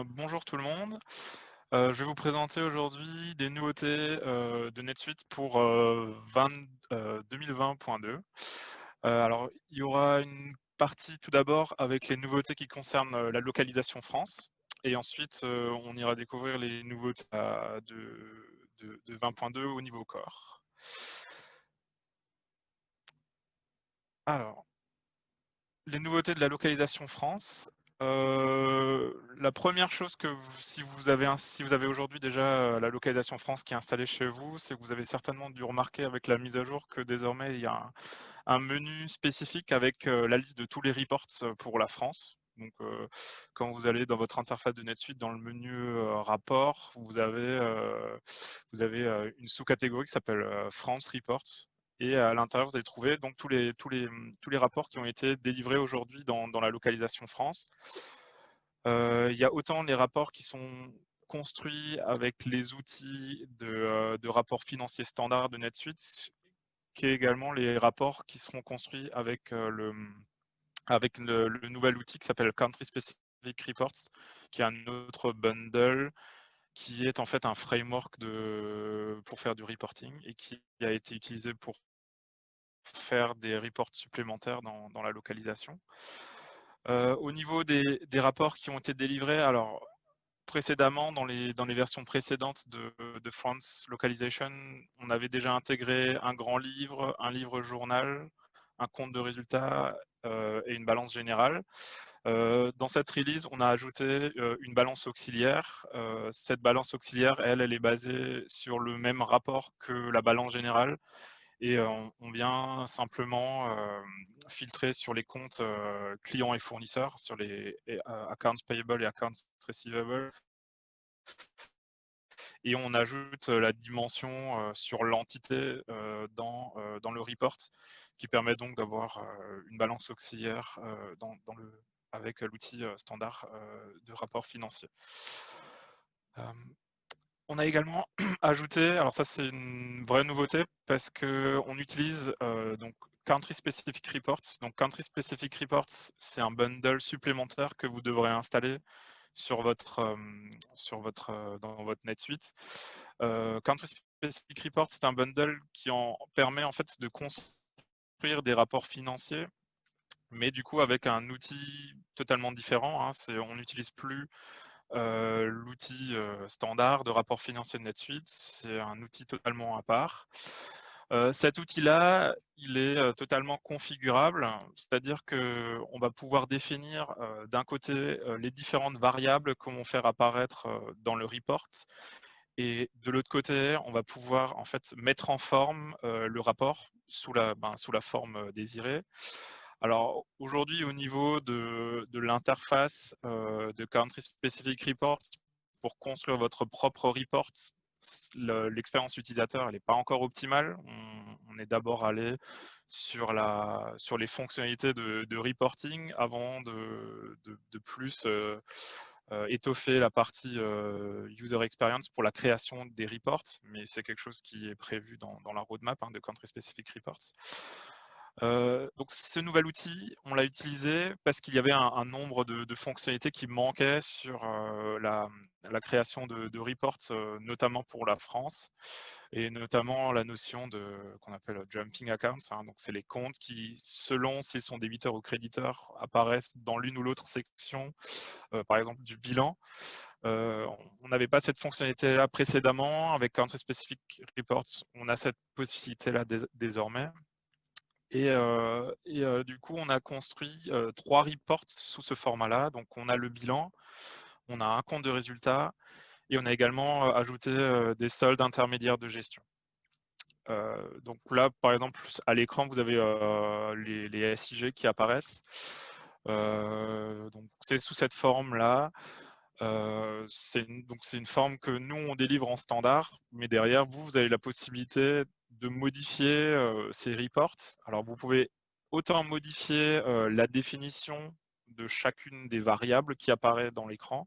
Bonjour tout le monde. Je vais vous présenter aujourd'hui des nouveautés de NetSuite pour 2020.2. Alors, il y aura une partie tout d'abord avec les nouveautés qui concernent la localisation France. Et ensuite, on ira découvrir les nouveautés de 20.2 au niveau core. Alors, les nouveautés de la localisation France. La première chose que si vous avez aujourd'hui déjà la localisation France qui est installée chez vous, c'est que vous avez certainement dû remarquer avec la mise à jour que désormais il y a un menu spécifique avec la liste de tous les reports pour la France. Donc, quand vous allez dans votre interface de NetSuite, dans le menu rapport, vous avez une sous-catégorie qui s'appelle France Reports. Et à l'intérieur, vous allez trouver donc tous les rapports qui ont été délivrés aujourd'hui dans la localisation France. Il y a autant les rapports qui sont construits avec les outils de rapports financiers standards de NetSuite, qu'également les rapports qui seront construits avec le nouvel outil qui s'appelle Country Specific Reports, qui est un autre bundle qui est en fait un framework pour faire du reporting et qui a été utilisé pour faire des reports supplémentaires dans la localisation. Au niveau des rapports qui ont été délivrés, alors précédemment, dans les versions précédentes de France Localization, on avait déjà intégré un grand livre, un livre journal, un compte de résultats et une balance générale. Dans cette release, on a ajouté une balance auxiliaire. Cette balance auxiliaire, elle est basée sur le même rapport que la balance générale. Et on vient simplement filtrer sur les comptes clients et fournisseurs, sur les accounts payable et accounts receivable. Et on ajoute la dimension sur l'entité dans le report, qui permet donc d'avoir une balance auxiliaire avec l'outil standard de rapport financier. On a également ajouté, alors ça c'est une vraie nouveauté parce qu'on utilise donc Country Specific Reports. Donc Country Specific Reports, c'est un bundle supplémentaire que vous devrez installer dans votre NetSuite. Country Specific Reports, c'est un bundle qui permet en fait de construire des rapports financiers, mais du coup avec un outil totalement différent. On n'utilise plus l'outil standard de rapport financier de NetSuite, c'est un outil totalement à part. Cet outil-là, il est totalement configurable, c'est-à-dire qu'on va pouvoir définir d'un côté les différentes variables qu'on va faire apparaître dans le report, et de l'autre côté, on va pouvoir en fait mettre en forme le rapport sous la forme désirée. Alors aujourd'hui, au niveau de l'interface de Country Specific Report, pour construire votre propre report, l'expérience utilisateur n'est pas encore optimale. On est d'abord allé sur les fonctionnalités de reporting avant de plus étoffer la partie user experience pour la création des reports, mais c'est quelque chose qui est prévu dans la roadmap de Country Specific Reports. Donc ce nouvel outil, on l'a utilisé parce qu'il y avait un nombre de fonctionnalités qui manquaient sur la création de reports, notamment pour la France, et notamment la notion qu'on appelle jumping accounts. Donc c'est les comptes qui, selon s'ils sont débiteurs ou créditeurs, apparaissent dans l'une ou l'autre section, par exemple du bilan. On n'avait pas cette fonctionnalité-là précédemment. Avec Country Specific Reports, on a cette possibilité-là désormais. Et du coup, on a construit 3 reports sous ce format-là. Donc, on a le bilan, on a un compte de résultats et on a également ajouté des soldes intermédiaires de gestion. Donc là, par exemple, à l'écran, vous avez les SIG qui apparaissent. Donc, c'est sous cette forme-là. C'est une forme que nous, on délivre en standard, mais derrière, vous avez la possibilité de modifier ces reports. Alors, vous pouvez autant modifier la définition de chacune des variables qui apparaît dans l'écran,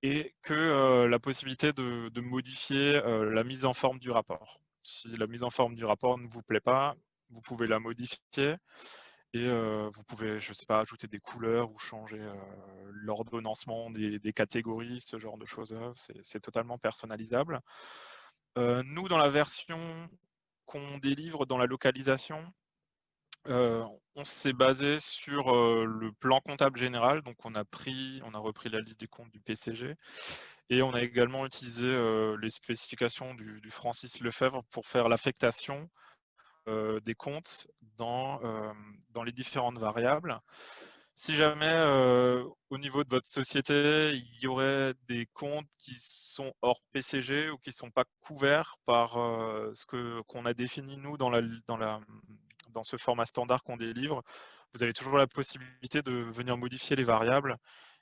et que la possibilité de modifier la mise en forme du rapport. Si la mise en forme du rapport ne vous plaît pas, vous pouvez la modifier. Et vous pouvez, je sais pas, ajouter des couleurs ou changer l'ordonnancement des catégories, ce genre de choses-là. C'est totalement personnalisable. Nous, dans la version qu'on délivre dans la localisation, on s'est basé sur le plan comptable général. Donc, on a repris la liste des comptes du PCG et on a également utilisé les spécifications du Francis Lefebvre pour faire l'affectation des comptes dans les différentes variables. Si jamais au niveau de votre société, il y aurait des comptes qui sont hors PCG ou qui ne sont pas couverts par ce qu'on a défini nous dans ce format standard qu'on délivre, vous avez toujours la possibilité de venir modifier les variables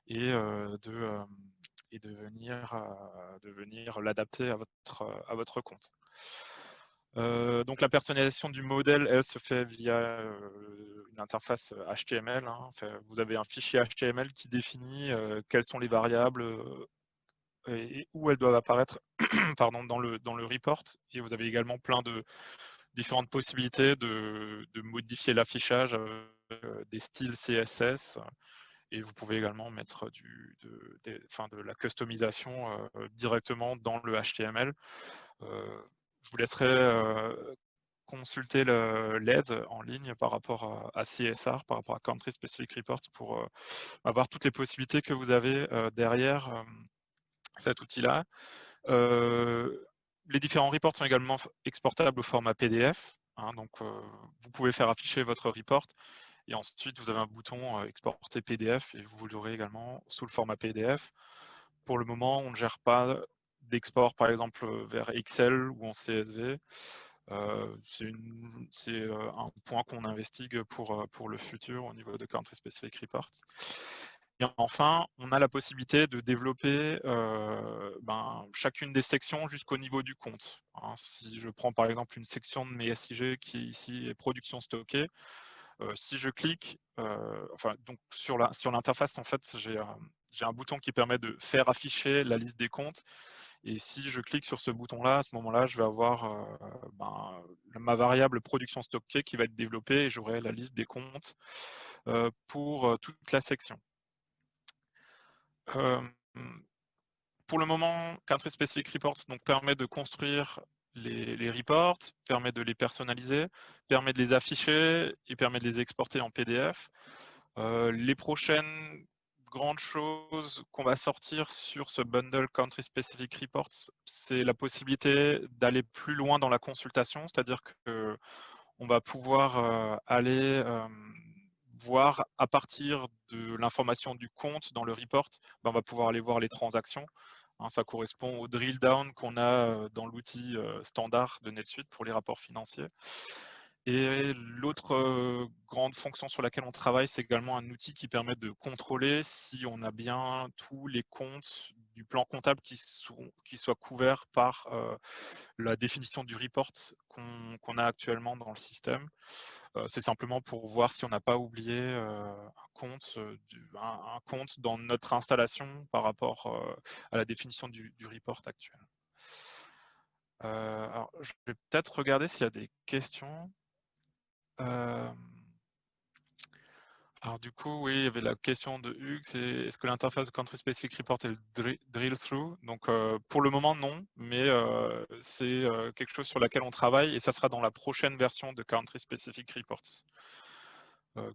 et de venir l'adapter à votre compte. Donc la personnalisation du modèle, elle, se fait via une interface HTML. Hein. Enfin, vous avez un fichier HTML qui définit quelles sont les variables et où elles doivent apparaître pardon, dans le report. Et vous avez également plein de différentes possibilités de modifier l'affichage des styles CSS. Et vous pouvez également mettre de la customisation directement dans le HTML. Je vous laisserai consulter l'aide en ligne par rapport à CSR, par rapport à Country Specific Reports, pour avoir toutes les possibilités que vous avez derrière cet outil-là. Les différents reports sont également exportables au format PDF. Hein, donc, vous pouvez faire afficher votre report et ensuite vous avez un bouton exporter PDF et vous l'aurez également sous le format PDF. Pour le moment, on ne gère pas d'export, par exemple, vers Excel ou en CSV. C'est un point qu'on investigue pour le futur au niveau de Country Specific Reports. Et enfin, on a la possibilité de développer chacune des sections jusqu'au niveau du compte. Hein, si je prends par exemple une section de mes SIG qui est ici production stockée, si je clique, donc sur l'interface, en fait, j'ai un bouton qui permet de faire afficher la liste des comptes. Et si je clique sur ce bouton-là, à ce moment-là, je vais avoir ma variable production stockée qui va être développée et j'aurai la liste des comptes pour toute la section. Pour le moment, Country Specific Reports donc, permet de construire les reports, permet de les personnaliser, permet de les afficher et permet de les exporter en PDF. Les prochaines grandes choses qu'on va sortir sur ce bundle Country Specific Reports, c'est la possibilité d'aller plus loin dans la consultation, c'est-à-dire qu'on va pouvoir aller voir à partir de l'information du compte dans le report, on va pouvoir aller voir les transactions. Hein, ça correspond au drill down qu'on a dans l'outil standard de NetSuite pour les rapports financiers. Et l'autre grande fonction sur laquelle on travaille, c'est également un outil qui permet de contrôler si on a bien tous les comptes du plan comptable qui soient couverts par la définition du report qu'on a actuellement dans le système. C'est simplement pour voir si on n'a pas oublié un compte dans notre installation par rapport à la définition du report actuel. Alors, je vais peut-être regarder s'il y a des questions. Alors du coup, oui, il y avait la question de Hugues, c'est est-ce que l'interface de Country Specific Report est le drill-through? Donc pour le moment, non, mais c'est quelque chose sur laquelle on travaille et ça sera dans la prochaine version de Country Specific Reports,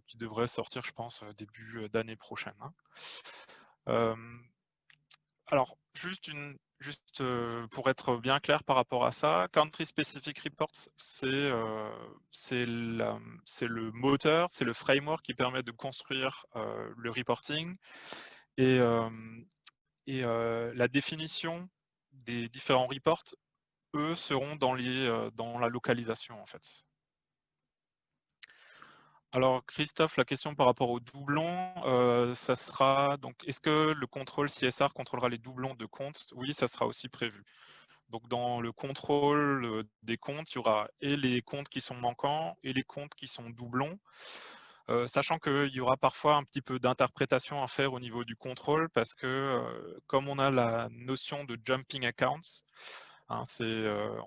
qui devrait sortir, je pense, début d'année prochaine. Hein. Alors, juste pour être bien clair par rapport à ça, Country Specific Reports, c'est le moteur, c'est le framework qui permet de construire le reporting et la définition des différents reports, eux, seront dans la localisation en fait. Alors Christophe, la question par rapport aux doublons, ça sera donc est-ce que le contrôle CSR contrôlera les doublons de comptes? Oui, ça sera aussi prévu. Donc dans le contrôle des comptes, il y aura et les comptes qui sont manquants et les comptes qui sont doublons, sachant qu'il y aura parfois un petit peu d'interprétation à faire au niveau du contrôle parce que comme on a la notion de jumping accounts, Hein,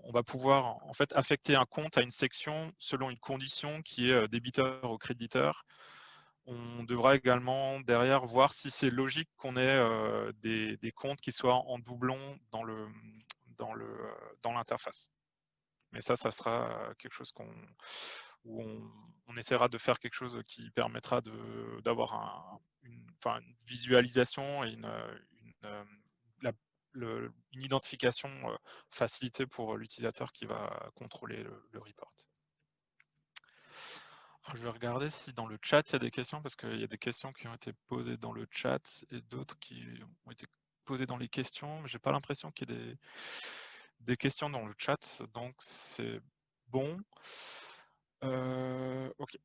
on va pouvoir en fait affecter un compte à une section selon une condition qui est débiteur ou créditeur. On devra également derrière voir si c'est logique qu'on ait des comptes qui soient en doublon dans l'interface. Mais ça sera quelque chose où on essaiera de faire quelque chose qui permettra d'avoir une visualisation et une identification facilitée pour l'utilisateur qui va contrôler le report. Alors, je vais regarder si dans le chat il y a des questions, parce qu'il y a des questions qui ont été posées dans le chat et d'autres qui ont été posées dans les questions, mais j'ai pas l'impression qu'il y ait des questions dans le chat, donc c'est bon. Ok.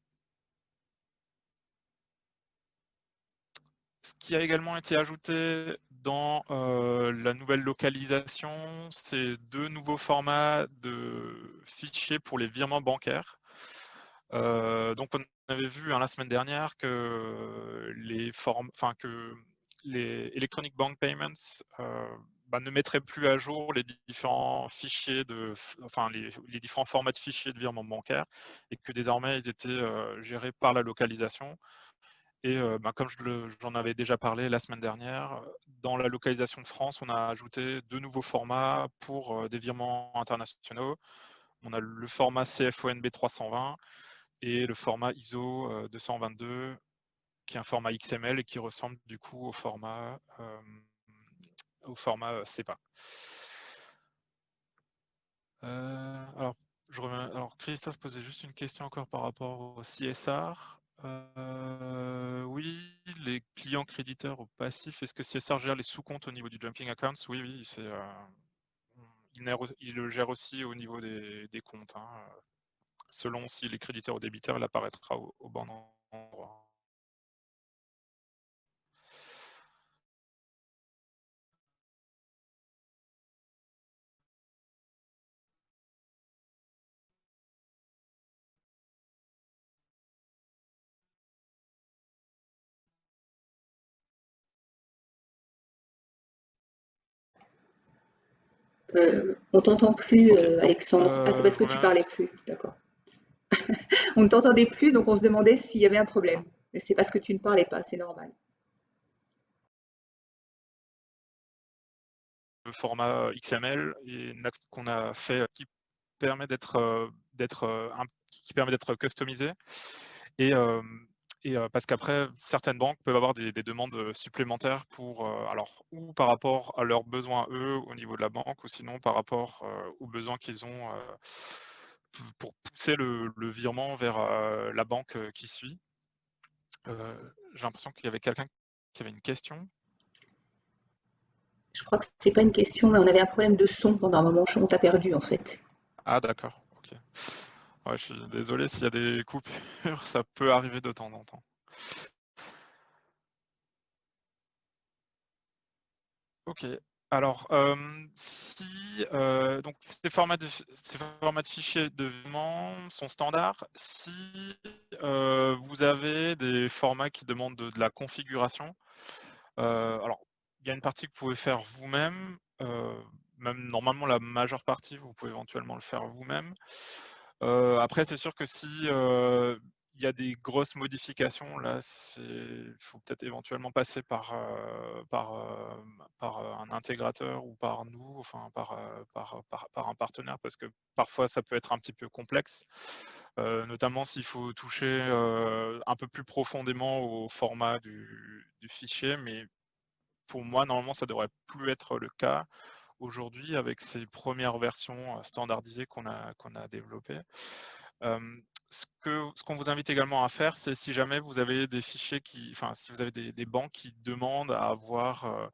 Ce qui a également été ajouté dans la nouvelle localisation, c'est 2 nouveaux formats de fichiers pour les virements bancaires. Donc on avait vu la semaine dernière que les Electronic Bank Payments ne mettraient plus à jour les différents fichiers les différents formats de fichiers de virement bancaire et que désormais ils étaient gérés par la localisation. Et comme j'en avais déjà parlé la semaine dernière, dans la localisation de France, on a ajouté 2 nouveaux formats pour des virements internationaux. On a le format CFONB 320 et le format ISO 222, qui est un format XML et qui ressemble du coup au format CEPA. Alors, Christophe posait juste une question encore par rapport au CSR. Oui, les clients créditeurs au passif, est-ce que CSR gère les sous-comptes au niveau du jumping accounts? Oui, il le gère aussi au niveau des comptes. Hein. Selon si les créditeurs ou débiteurs, il apparaîtra au bon endroit. On t'entend plus, Ok, donc Alexandre. Ah, c'est parce je que tu reviens. parlais plus. D'accord. On ne t'entendait plus, donc on se demandait s'il y avait un problème. Mais c'est parce que tu ne parlais pas, c'est normal. Le format XML qu'on a fait qui permet d'être customisé et parce qu'après certaines banques peuvent avoir des demandes supplémentaires ou par rapport à leurs besoins eux au niveau de la banque ou sinon par rapport aux besoins qu'ils ont pour pousser le virement vers la banque qui suit. J'ai l'impression qu'il y avait quelqu'un qui avait une question. Je crois que c'est pas une question, mais on avait un problème de son pendant un moment. On t'a perdu, en fait. Ah d'accord, ok. Ouais, je suis désolé s'il y a des coupures, ça peut arriver de temps en temps. Ok. Alors, donc ces formats de fichiers de virement sont standards. Si vous avez des formats qui demandent de la configuration, alors il y a une partie que vous pouvez faire vous-même, même normalement la majeure partie, vous pouvez éventuellement le faire vous-même. Après, c'est sûr que si il y a des grosses modifications, là, il faut peut-être éventuellement passer par un intégrateur ou par nous, enfin par un partenaire, parce que parfois ça peut être un petit peu complexe, notamment s'il faut toucher un peu plus profondément au format du fichier, mais pour moi, normalement, ça devrait plus être le cas aujourd'hui avec ces premières versions standardisées qu'on a développées. Ce qu'on vous invite également à faire, c'est si jamais vous avez des fichiers si vous avez des banques qui demandent à avoir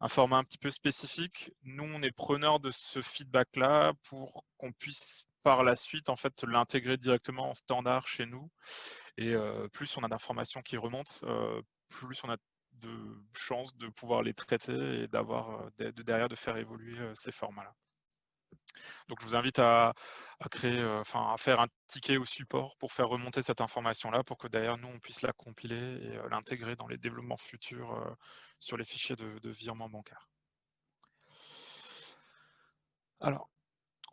un format un petit peu spécifique, nous on est preneurs de ce feedback-là pour qu'on puisse par la suite en fait l'intégrer directement en standard chez nous. Et plus on a d'informations qui remontent, plus on a de chances de pouvoir les traiter et derrière de faire évoluer ces formats-là. Donc je vous invite à faire un ticket au support pour faire remonter cette information-là pour que derrière nous on puisse la compiler et l'intégrer dans les développements futurs sur les fichiers de virement bancaire. Alors,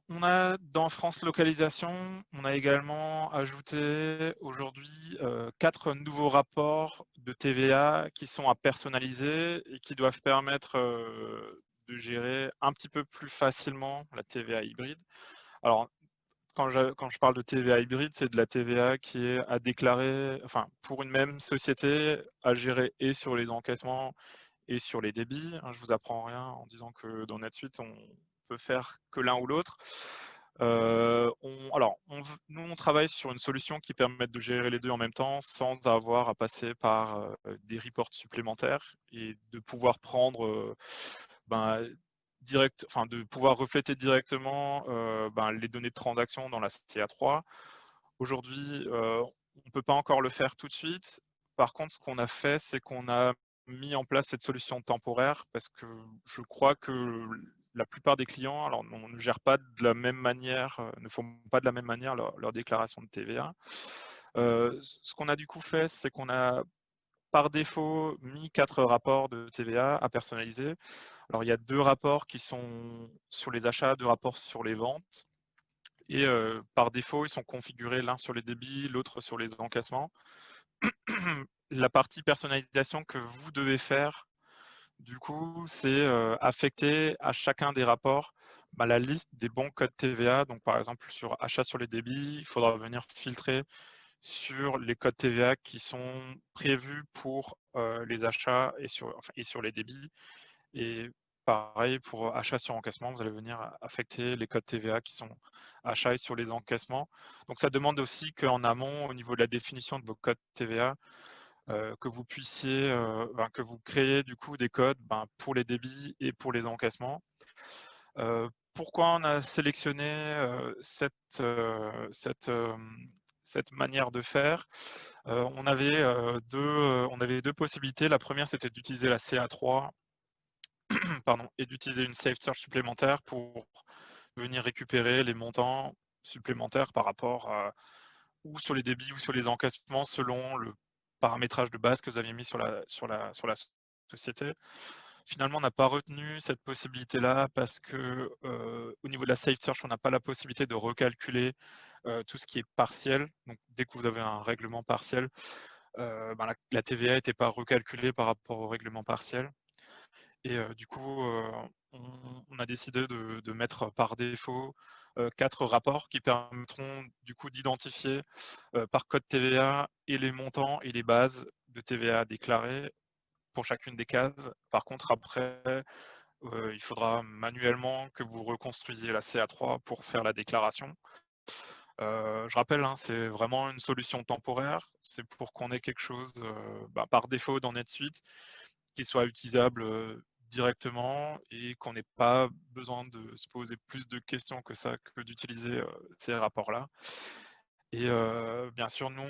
on a dans France Localisation, on a également ajouté aujourd'hui 4 nouveaux rapports de TVA qui sont à personnaliser et qui doivent permettre de gérer un petit peu plus facilement la TVA hybride. Alors, quand je parle de TVA hybride, c'est de la TVA qui est à déclarer, enfin, pour une même société, à gérer et sur les encaissements et sur les débits. Hein, je vous apprends rien en disant que dans NetSuite, on peut faire que l'un ou l'autre. Nous, on travaille sur une solution qui permet de gérer les deux en même temps sans avoir à passer par des reports supplémentaires et de pouvoir prendre ben, de pouvoir refléter directement les données de transaction dans la CA3. Aujourd'hui, on ne peut pas encore le faire tout de suite. Par contre, ce qu'on a fait, c'est qu'on a mis en place cette solution temporaire parce que je crois que la plupart des clients, alors on ne gère pas de la même manière, ne font pas de la même manière leur déclaration de TVA. Ce qu'on a du coup fait, c'est qu'on a par défaut mis 4 rapports de TVA à personnaliser. Alors il y a 2 rapports qui sont sur les achats, 2 rapports sur les ventes. Et par défaut, ils sont configurés l'un sur les débits, l'autre sur les encaissements. La partie personnalisation que vous devez faire, du coup, c'est affecter à chacun des rapports la liste des bons codes TVA. Donc, par exemple, sur achat sur les débits, il faudra venir filtrer sur les codes TVA qui sont prévus pour les achats et sur les débits. Et pareil, pour achat sur encaissement, vous allez venir affecter les codes TVA qui sont achats et sur les encaissements. Donc ça demande aussi qu'en amont, au niveau de la définition de vos codes TVA, que vous puissiez, que vous créez du coup des codes pour les débits et pour les encaissements. Pourquoi on a sélectionné cette manière de faire? On avait deux possibilités. La première, c'était d'utiliser la CA3 et d'utiliser une Safe Search supplémentaire pour venir récupérer les montants supplémentaires par rapport à ou sur les débits ou sur les encaissements selon le paramétrage de base que vous aviez mis sur la société. Finalement, on n'a pas retenu cette possibilité-là parce que au niveau de la Safe Search, on n'a pas la possibilité de recalculer tout ce qui est partiel. Donc, dès que vous avez un règlement partiel, la TVA n'était pas recalculée par rapport au règlement partiel. Et du coup, on a décidé de mettre par défaut 4 rapports qui permettront du coup d'identifier par code TVA et les montants et les bases de TVA déclarées pour chacune des cases. Par contre, après, il faudra manuellement que vous reconstruisiez la CA3 pour faire la déclaration. Je rappelle, hein, c'est vraiment une solution temporaire. C'est pour qu'on ait quelque chose par défaut dans NetSuite qui soit utilisable directement et qu'on n'ait pas besoin de se poser plus de questions que ça, que d'utiliser ces rapports-là. Et bien sûr, nous,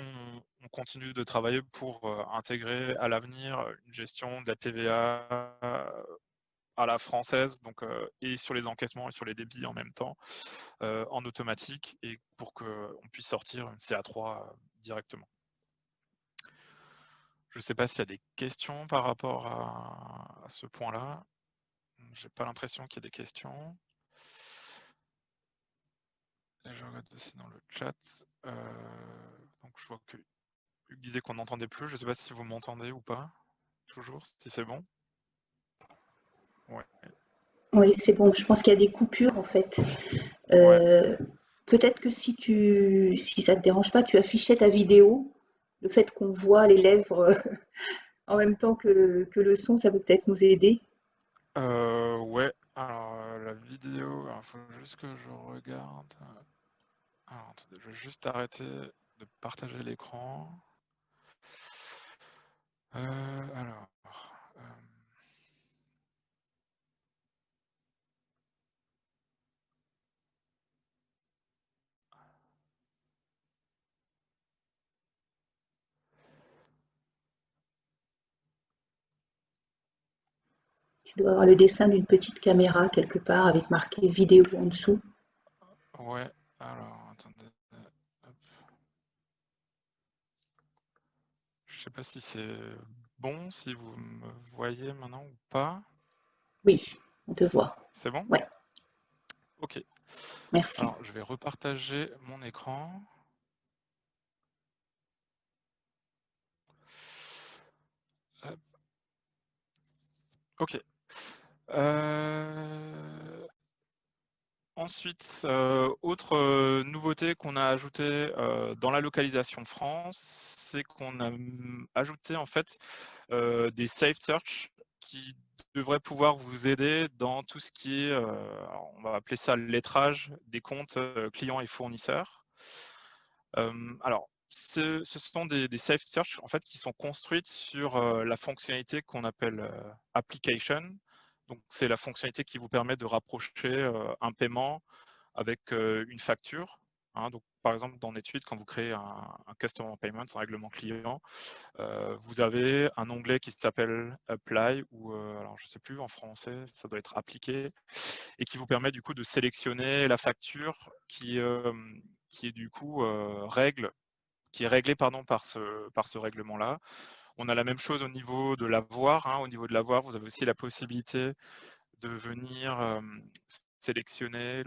on continue de travailler pour intégrer à l'avenir une gestion de la TVA à la française, donc, et sur les encaissements et sur les débits en même temps, en automatique, et pour qu'on puisse sortir une CA3 directement. Je ne sais pas s'il y a des questions par rapport à ce point-là. J'ai pas l'impression qu'il y ait des questions. Et je regarde aussi dans le chat. Donc je vois que Hugues disait qu'on n'entendait plus. Je ne sais pas si vous m'entendez ou pas. Toujours, si c'est bon. Ouais. Oui, c'est bon. Je pense qu'il y a des coupures en fait. Ouais. Peut-être que si ça te dérange pas, tu affichais ta vidéo. Le fait qu'on voit les lèvres en même temps que le son, ça peut peut-être nous aider. Ouais. Alors la vidéo, il faut juste que je regarde. Alors attendez, je vais juste arrêter de partager l'écran. Alors. Tu dois avoir le dessin d'une petite caméra quelque part avec marqué vidéo en dessous. Ouais. Alors attendez. Hop. Je sais pas si c'est bon, si vous me voyez maintenant ou pas. Oui, on te voit. C'est bon? Ouais. Ok. Merci. Alors, je vais repartager mon écran. Hop. Ok. Ensuite, autre nouveauté qu'on a ajoutée dans la localisation France, c'est qu'on a ajouté en fait des Safe Search qui devraient pouvoir vous aider dans tout ce qui est, on va appeler ça le lettrage des comptes clients et fournisseurs. Alors, ce sont des Safe Search en fait, qui sont construites sur la fonctionnalité qu'on appelle Application. Donc, c'est la fonctionnalité qui vous permet de rapprocher un paiement avec une facture. Hein. Donc, par exemple, dans NetSuite, quand vous créez un Customer Payment, un règlement client, vous avez un onglet qui s'appelle Apply, ou alors je ne sais plus en français, ça doit être appliqué, et qui vous permet du coup de sélectionner la facture qui est du coup qui est réglée pardon, par ce règlement-là. On a la même chose au niveau de l'avoir. Hein. Au niveau de l'avoir, vous avez aussi la possibilité de venir sélectionner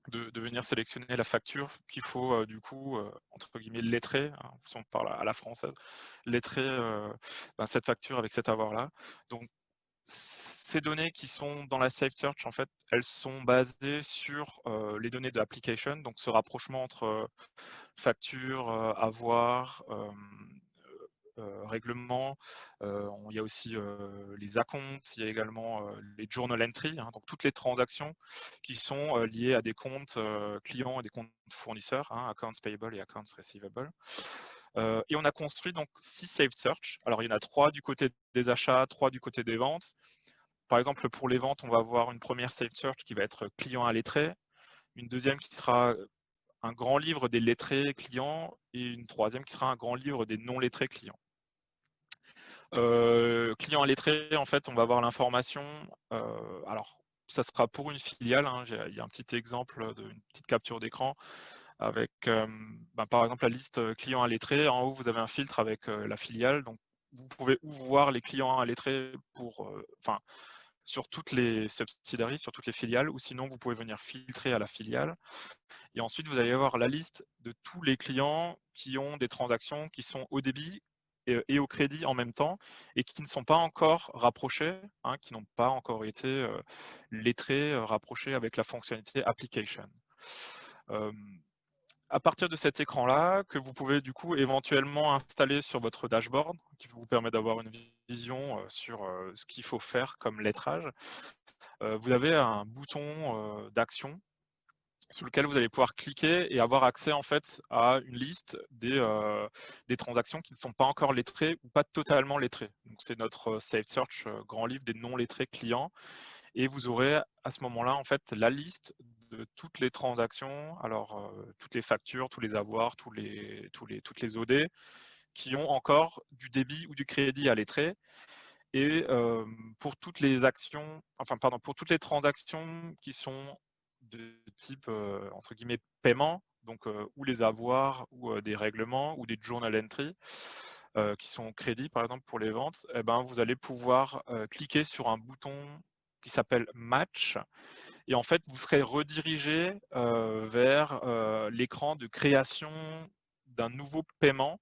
de venir sélectionner la facture qu'il faut du coup entre guillemets lettrer, hein, si on parle à la française, lettrer cette facture avec cet avoir-là. Donc ces données qui sont dans la Safe Search, en fait, elles sont basées sur les données de l'application, donc ce rapprochement entre facture, avoir, règlement. Il y a aussi les acomptes, il y a également les journal entry, hein, donc toutes les transactions qui sont liées à des comptes clients et des comptes fournisseurs, hein, accounts payable et accounts receivable. Et on a construit donc 6 saved search. Alors il y en a 3 du côté des achats, 3 du côté des ventes. Par exemple, pour les ventes, on va avoir une première saved search qui va être client à lettré, une deuxième qui sera un grand livre des lettrés clients et une troisième qui sera un grand livre des non lettrés clients. Client à lettré, en fait, on va avoir l'information. Alors, ça sera pour une filiale. Hein, il y a un petit exemple d'une petite capture d'écran avec, par exemple, la liste client à lettré. En haut, vous avez un filtre avec la filiale. Donc, vous pouvez ou voir les clients à lettré sur toutes les subsidiaries, sur toutes les filiales, ou sinon, vous pouvez venir filtrer à la filiale. Et ensuite, vous allez avoir la liste de tous les clients qui ont des transactions qui sont au débit et au crédit en même temps et qui ne sont pas encore rapprochés, hein, qui n'ont pas encore été lettrés, rapprochés avec la fonctionnalité Application. À partir de cet écran-là, que vous pouvez du coup éventuellement installer sur votre dashboard, qui vous permet d'avoir une vision sur ce qu'il faut faire comme lettrage, vous avez un bouton d'action sur lequel vous allez pouvoir cliquer et avoir accès en fait à une liste des transactions qui ne sont pas encore lettrées ou pas totalement lettrées. Donc c'est notre Saved Search grand livre des non lettrés clients et vous aurez à ce moment-là en fait la liste de toutes les transactions, alors toutes les factures, tous les avoirs, toutes les OD qui ont encore du débit ou du crédit à lettrer. Et pour toutes les actions, pour toutes les transactions qui sont de type entre guillemets paiement, donc ou les avoirs ou des règlements ou des journal entry qui sont crédits par exemple pour les ventes, eh ben, vous allez pouvoir cliquer sur un bouton qui s'appelle Match et en fait vous serez redirigé vers l'écran de création d'un nouveau paiement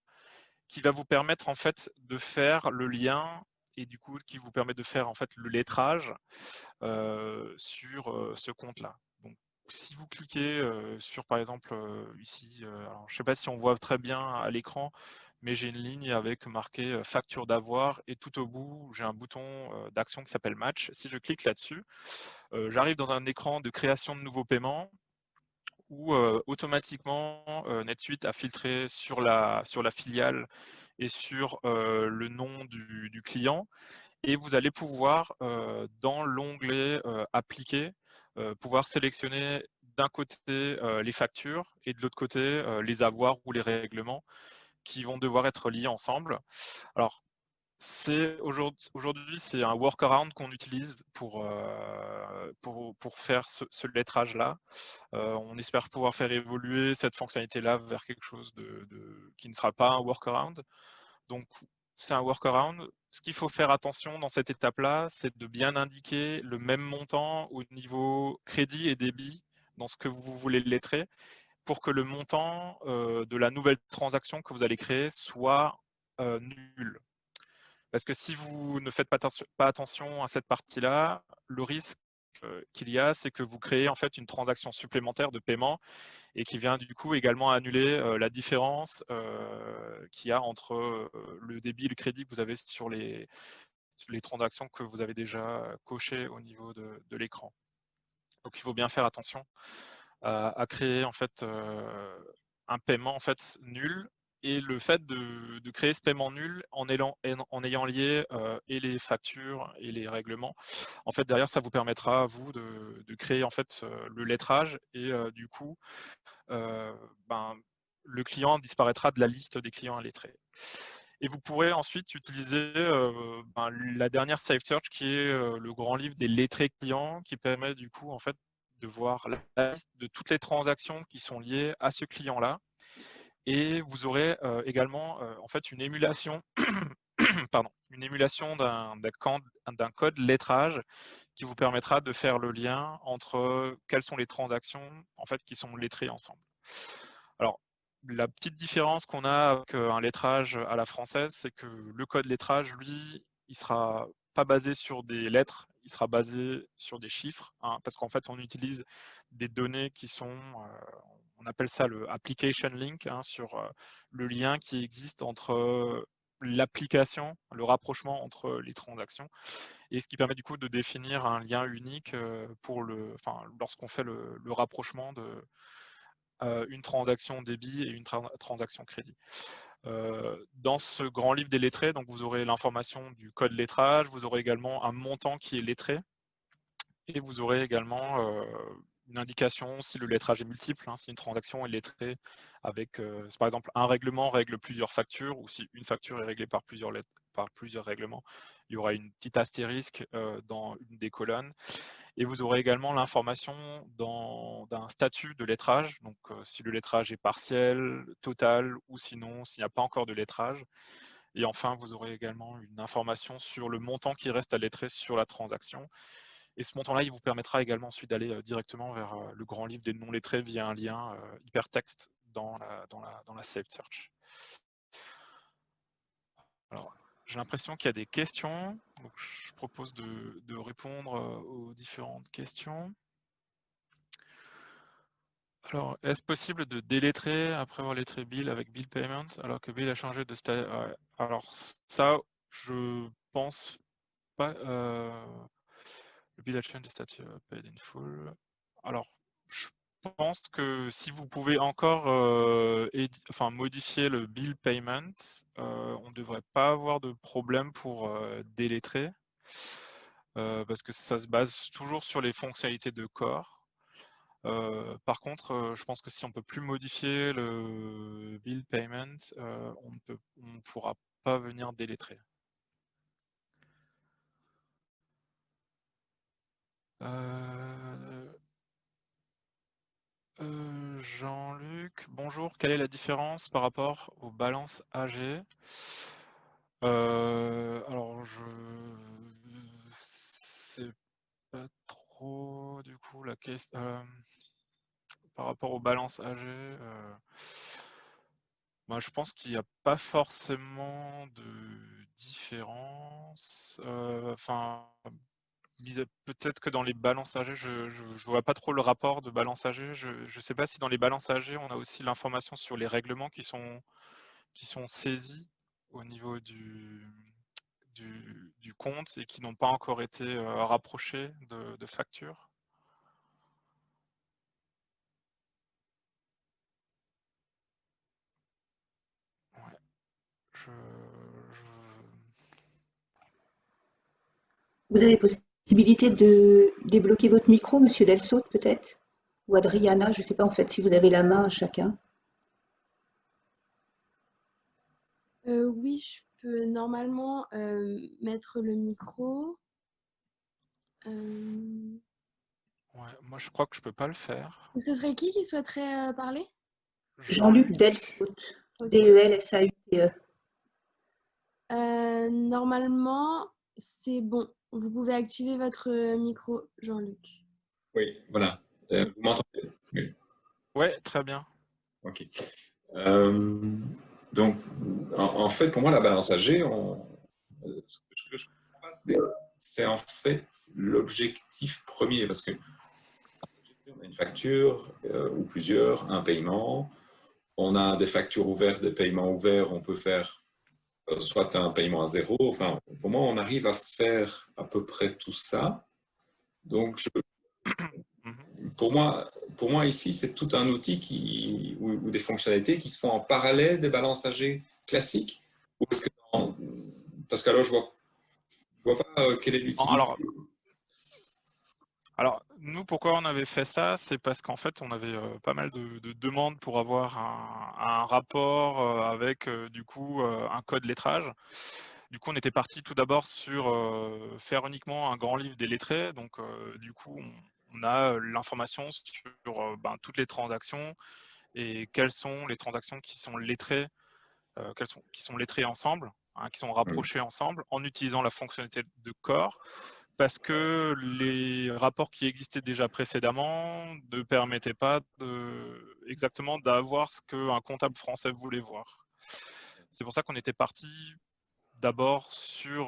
qui va vous permettre en fait de faire le lien et du coup qui vous permet de faire en fait le lettrage sur ce compte-là. Donc si vous cliquez sur par exemple ici, alors, je ne sais pas si on voit très bien à l'écran, mais j'ai une ligne avec marqué facture d'avoir et tout au bout j'ai un bouton d'action qui s'appelle match. Si je clique là-dessus, j'arrive dans un écran de création de nouveaux paiements où automatiquement NetSuite a filtré sur la filiale et sur le nom du client. Et vous allez pouvoir, dans l'onglet Appliquer, pouvoir sélectionner d'un côté les factures et de l'autre côté les avoirs ou les règlements qui vont devoir être liés ensemble. Alors, aujourd'hui, c'est un workaround qu'on utilise pour faire ce lettrage-là. On espère pouvoir faire évoluer cette fonctionnalité-là vers quelque chose qui ne sera pas un workaround. Donc, c'est un workaround. Ce qu'il faut faire attention dans cette étape-là, c'est de bien indiquer le même montant au niveau crédit et débit dans ce que vous voulez lettrer pour que le montant de la nouvelle transaction que vous allez créer soit nul. Parce que si vous ne faites pas attention à cette partie-là, le risque qu'il y a, c'est que vous créez en fait une transaction supplémentaire de paiement et qui vient du coup également annuler la différence qu'il y a entre le débit et le crédit que vous avez sur les transactions que vous avez déjà cochées au niveau de l'écran. Donc il faut bien faire attention à créer en fait un paiement en fait nul, et le fait de créer ce paiement nul en ayant lié et les factures et les règlements, en fait derrière ça vous permettra à vous de créer en fait le lettrage, et du coup ben, le client disparaîtra de la liste des clients à lettrer. Et vous pourrez ensuite utiliser la dernière Safe Search qui est le grand livre des lettrés clients, qui permet du coup en fait de voir la liste de toutes les transactions qui sont liées à ce client-là. Et vous aurez également en fait une émulation, pardon, une émulation d'un code lettrage qui vous permettra de faire le lien entre quelles sont les transactions en fait qui sont lettrées ensemble. Alors, la petite différence qu'on a avec un lettrage à la française, c'est que le code lettrage, lui, il sera pas basé sur des lettres, il sera basé sur des chiffres, hein, parce qu'en fait, on utilise des données qui sont, on appelle ça le application link, hein, sur le lien qui existe entre l'application, le rapprochement entre les transactions, et ce qui permet du coup de définir un lien unique lorsqu'on fait le rapprochement de une transaction débit et une transaction crédit. Dans ce grand livre des lettrés, donc vous aurez l'information du code lettrage, vous aurez également un montant qui est lettré, et vous aurez également une indication si le lettrage est multiple, hein, si une transaction est lettrée avec, par exemple, un règlement règle plusieurs factures, ou si une facture est réglée par plusieurs règlements, il y aura une petite astérisque dans une des colonnes. Et vous aurez également l'information d'un statut de lettrage, donc si le lettrage est partiel, total, ou sinon s'il n'y a pas encore de lettrage. Et enfin, vous aurez également une information sur le montant qui reste à lettrer sur la transaction. Et ce montant-là, il vous permettra également ensuite d'aller directement vers le grand livre des non lettrés via un lien hypertexte dans la Saved Search. Alors, j'ai l'impression qu'il y a des questions, donc je propose de répondre aux différentes questions. Alors, est-ce possible de délettrer après avoir lettré Bill avec Bill Payment alors que Bill a changé de statut? Alors ça, je pense pas. Le Bill a changé de statut paid in full. Alors, je pense que si vous pouvez encore modifier le Bill Payment, on ne devrait pas avoir de problème pour délettrer, parce que ça se base toujours sur les fonctionnalités de core. Par contre, je pense que si on ne peut plus modifier le bill payment, on ne pourra pas venir délettrer. Jean-Luc, bonjour. Quelle est la différence par rapport aux balances AG? Alors, je sais pas trop du coup la question. Par rapport aux balances AG, moi, je pense qu'il n'y a pas forcément de différence. Peut-être que dans les balances AG, je ne vois pas trop le rapport de balance AG. Je ne sais pas si dans les balances AG, on a aussi l'information sur les règlements qui sont saisis au niveau du compte et qui n'ont pas encore été rapprochés de factures. Ouais. Vous avez possibilité de débloquer votre micro, Monsieur Delsaut, peut-être? Ou Adriana, je ne sais pas en fait si vous avez la main chacun. Oui, je peux normalement mettre le micro. Ouais, moi, je crois que je peux pas le faire. Ce serait qui souhaiterait parler? Jean-Luc Delsaut, Ok. D-E-L-S-A-U-T-E. Normalement, c'est bon. Vous pouvez activer votre micro, Jean-Luc. Oui, voilà. Vous m'entendez? Oui. Ouais, très bien. Ok. Donc, en fait, pour moi, la balance AG, ce que je comprends pas, c'est en fait l'objectif premier, parce que on a une facture ou plusieurs, un paiement. On a des factures ouvertes, des paiements ouverts. On peut faire soit un paiement à zéro. Enfin, pour moi, on arrive à faire à peu près tout ça. Donc, pour moi ici, c'est tout un outil ou des fonctionnalités qui se font en parallèle des balances AG classiques. Ou est-ce que parce que alors je vois pas quelle est l'utilité. Alors, nous, pourquoi on avait fait ça? C'est parce qu'en fait, on avait pas mal de demandes pour avoir un rapport avec, du coup, un code lettrage. Du coup, on était parti tout d'abord sur faire uniquement un grand livre des lettrés. Donc, du coup, on a l'information sur toutes les transactions et quelles sont les transactions qui sont lettrées, qui sont lettrées ensemble, hein, qui sont rapprochées ensemble en utilisant la fonctionnalité de Core. Parce que les rapports qui existaient déjà précédemment ne permettaient pas exactement d'avoir ce qu'un comptable français voulait voir. C'est pour ça qu'on était parti d'abord sur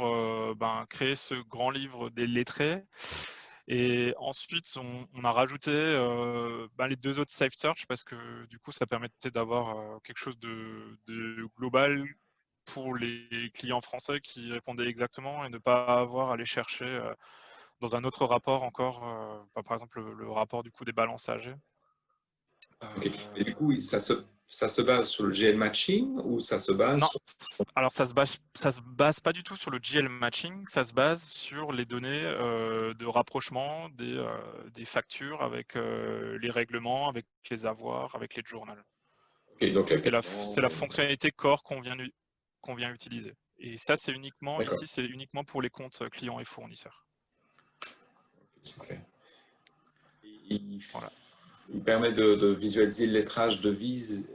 créer ce grand livre des lettrés. Et ensuite, on a rajouté les deux autres Safe Search parce que du coup, ça permettait d'avoir quelque chose de global pour les clients français qui répondaient exactement et ne pas avoir à les chercher dans un autre rapport encore, par exemple le rapport du coup des balances AG. Okay. Et du coup, ça se base sur le GL matching ou ça se base Non, alors ça se base pas du tout sur le GL matching, ça se base sur les données de rapprochement des factures avec les règlements, avec les avoirs, avec les journals. Okay, donc c'est la fonctionnalité core qu'on vient utiliser. Et ça, c'est uniquement ici, c'est uniquement pour les comptes clients et fournisseurs. C'est clair. Il permet de visualiser le lettrage de vise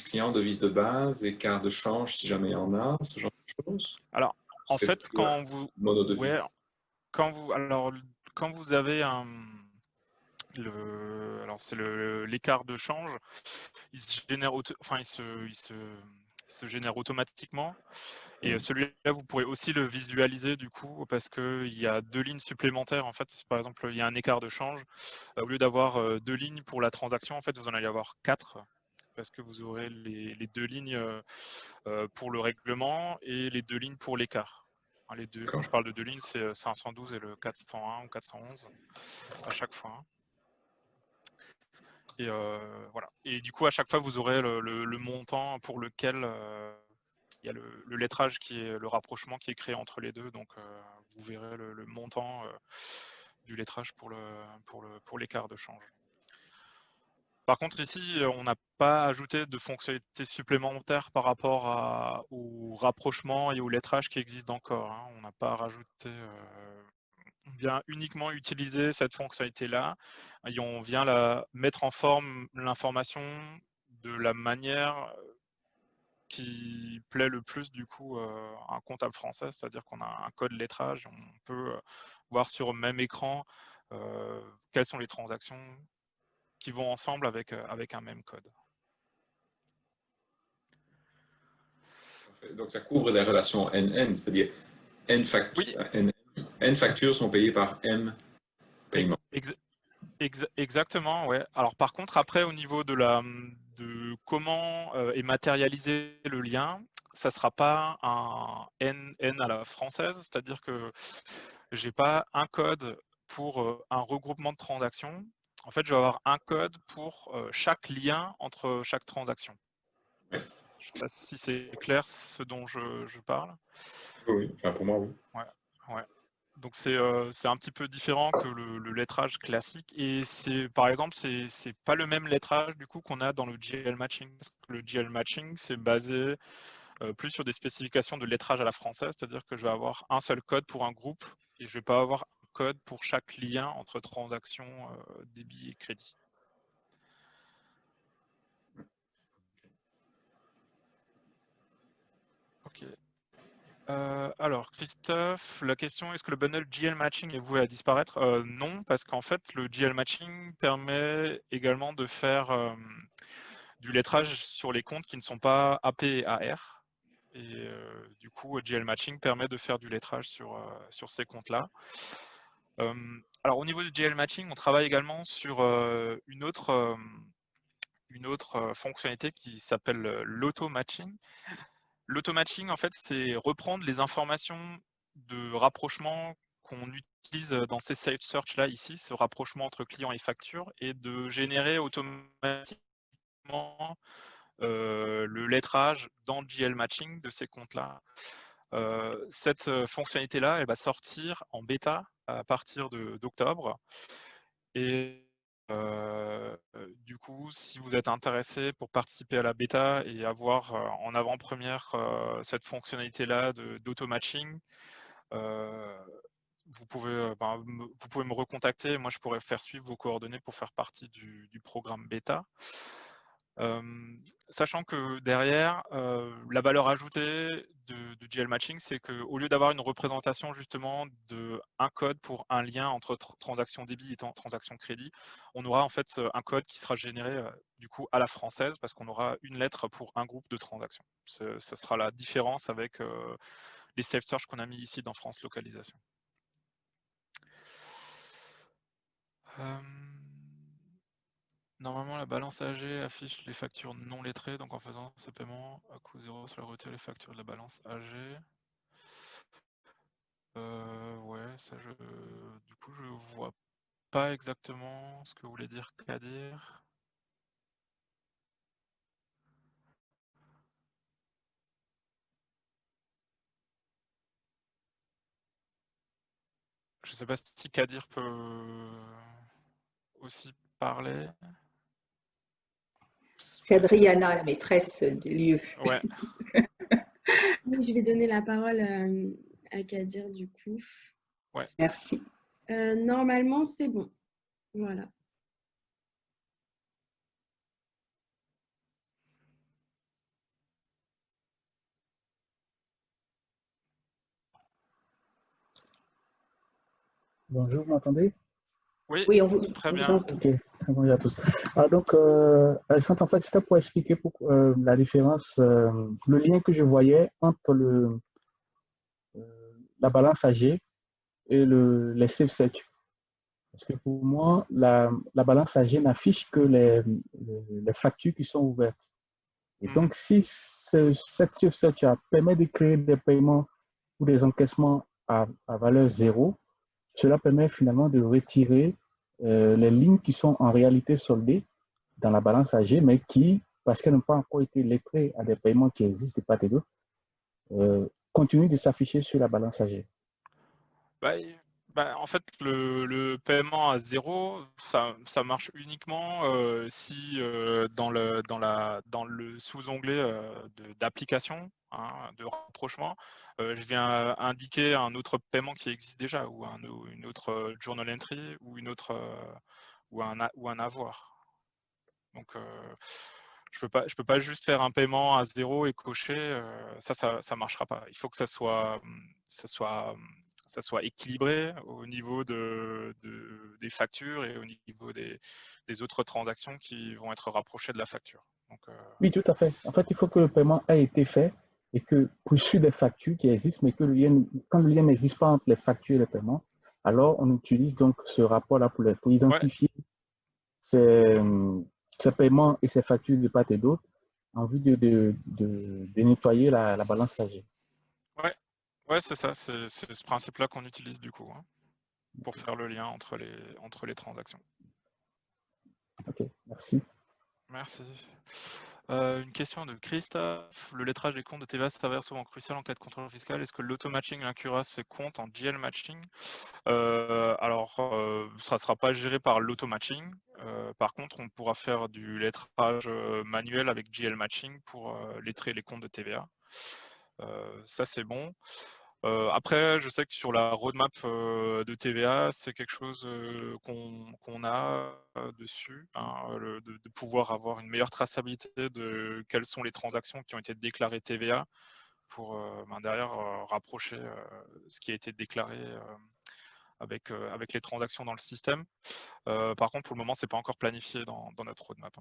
client, de vise de base, écart de change si jamais il y en a, ce genre de choses. Alors, en fait, quand vous avez c'est l'écart de change, il se génère il se génère automatiquement. Et celui-là, vous pourrez aussi le visualiser du coup parce qu'il y a deux lignes supplémentaires. En fait, par exemple, il y a un écart de change. Au lieu d'avoir deux lignes pour la transaction, en fait, vous en allez avoir quatre parce que vous aurez les deux lignes pour le règlement et les deux lignes pour l'écart. Les deux, quand je parle de deux lignes, c'est 512 et le 401 ou 411 à chaque fois. Et voilà. Et du coup, à chaque fois, vous aurez le montant pour lequel il y a le lettrage qui est le rapprochement qui est créé entre les deux. Donc, vous verrez le montant du lettrage pour l'écart de change. Par contre, ici, on n'a pas ajouté de fonctionnalités supplémentaires par rapport au rapprochement et au lettrage qui existent encore. Hein. On n'a pas rajouté. On vient uniquement utiliser cette fonctionnalité-là et on vient mettre en forme l'information de la manière qui plaît le plus du coup à un comptable français, c'est-à-dire qu'on a un code lettrage, on peut voir sur le même écran quelles sont les transactions qui vont ensemble avec un même code. Donc ça couvre des relations NN, c'est-à-dire N factures sont payées par M paiements. Exactement, ouais. Alors par contre, après, au niveau de comment est matérialisé le lien, ça ne sera pas un N à la française, c'est-à-dire que j'ai pas un code pour un regroupement de transactions. En fait, je vais avoir un code pour chaque lien entre chaque transaction. Ouais. Je ne sais pas si c'est clair ce dont je parle. Oui, enfin, pour moi, oui. Ouais. Donc c'est un petit peu différent que le lettrage classique et par exemple c'est pas le même lettrage du coup qu'on a dans le GL matching. Parce que le GL matching c'est basé plus sur des spécifications de lettrage à la française, c'est-à-dire que je vais avoir un seul code pour un groupe et je vais pas avoir un code pour chaque lien entre transactions débit et crédit. Ok. Alors, Christophe, la question, est-ce que le bundle GL Matching est voué à disparaître? Non, parce qu'en fait, le GL Matching permet également de faire du lettrage sur les comptes qui ne sont pas AP et AR. Et du coup, GL Matching permet de faire du lettrage sur ces comptes-là. Alors, au niveau du GL Matching, on travaille également sur une autre fonctionnalité qui s'appelle l'auto-matching. L'auto-matching, en fait, c'est reprendre les informations de rapprochement qu'on utilise dans ces safe search là ici, ce rapprochement entre client et facture, et de générer automatiquement le lettrage dans GL Matching de ces comptes-là. Cette fonctionnalité-là, elle va sortir en bêta à partir d'octobre. Et du coup, si vous êtes intéressé pour participer à la bêta et avoir en avant-première cette fonctionnalité-là d'auto-matching, vous pouvez me recontacter. Moi, je pourrais faire suivre vos coordonnées pour faire partie du programme bêta. Sachant que derrière, la valeur ajoutée de GL Matching, c'est qu'au lieu d'avoir une représentation justement d'un code pour un lien entre transaction débit et transaction crédit, on aura en fait un code qui sera généré du coup à la française parce qu'on aura une lettre pour un groupe de transactions. Ce sera la différence avec les safe search qu'on a mis ici dans France Localisation. Normalement, la balance AG affiche les factures non lettrées, donc en faisant ce paiement à coût zéro, cela retire les factures de la balance AG. Ouais, ça du coup, je vois pas exactement ce que voulait dire Kadir. Je sais pas si Kadir peut aussi parler. C'est Adriana, la maîtresse du lieu. Ouais. Je vais donner la parole à Kadir du coup. Ouais. Merci. Normalement, c'est bon. Voilà. Bonjour, vous m'entendez? Oui, Oui, on vous très bien. entend. Ok, bonjour à tous. Alors donc, Alexandre, en fait, c'était pour expliquer la différence, le lien que je voyais entre la balance AG et les safe search. Parce que pour moi, la balance AG n'affiche que les factures qui sont ouvertes. Et donc, si cette safe search permet de créer des paiements ou des encaissements à valeur zéro, cela permet finalement de retirer les lignes qui sont en réalité soldées dans la balance AG, mais qui, parce qu'elles n'ont pas encore été lettrées à des paiements qui existent de part et d'autre, continuent de s'afficher sur la balance AG. En fait, le paiement à zéro, ça marche uniquement si dans le sous-onglet d'application, hein, de rapprochement, je viens indiquer un autre paiement qui existe déjà, ou une autre journal entry, ou un avoir. Donc, je peux pas juste faire un paiement à zéro et cocher, ça marchera pas. Il faut que ça soit équilibré au niveau des factures et au niveau des autres transactions qui vont être rapprochées de la facture. Donc, Oui, tout à fait. En fait, il faut que le paiement ait été fait et que poursuit des factures qui existent, mais que quand le lien n'existe pas entre les factures et les paiements, alors on utilise donc ce rapport-là pour identifier ces paiements et ces factures de part et d'autre en vue de nettoyer la balance AG. Ouais, c'est ça, c'est ce principe-là qu'on utilise du coup, hein, pour faire le lien entre les transactions. Ok, merci. Merci. Une question de Christophe. Le lettrage des comptes de TVA s'avère souvent crucial en cas de contrôle fiscal. Est-ce que l'auto-matching inclura ces comptes en GL matching? Alors, ça ne sera pas géré par l'auto-matching. Par contre, on pourra faire du lettrage manuel avec GL matching pour lettrer les comptes de TVA. Ça, c'est bon. Après, je sais que sur la roadmap de TVA, c'est quelque chose qu'on a dessus, hein, de pouvoir avoir une meilleure traçabilité de quelles sont les transactions qui ont été déclarées TVA pour derrière rapprocher ce qui a été déclaré avec les transactions dans le système. Par contre, pour le moment, ce n'est pas encore planifié dans notre roadmap.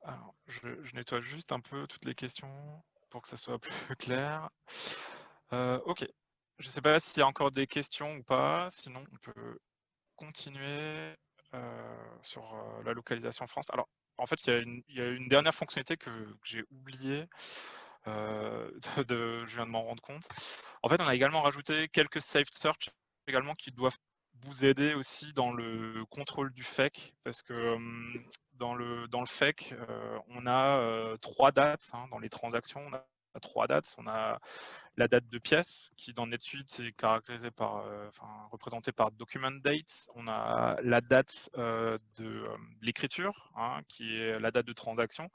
Alors, je nettoie juste un peu toutes les questions pour que ça soit plus clair. Ok. Je ne sais pas s'il y a encore des questions ou pas. Sinon, on peut continuer sur la localisation France. Alors, en fait, il y a une dernière fonctionnalité que j'ai oubliée. Je viens de m'en rendre compte. En fait, on a également rajouté quelques saved search également qui doivent vous aider aussi dans le contrôle du FEC, parce que dans le FEC, on a 3 dates dans les transactions. On a 3 dates. On a la date de pièce, qui dans NetSuite est caractérisée par, représentée par document date. On a la date de l'écriture, qui est la date de transaction.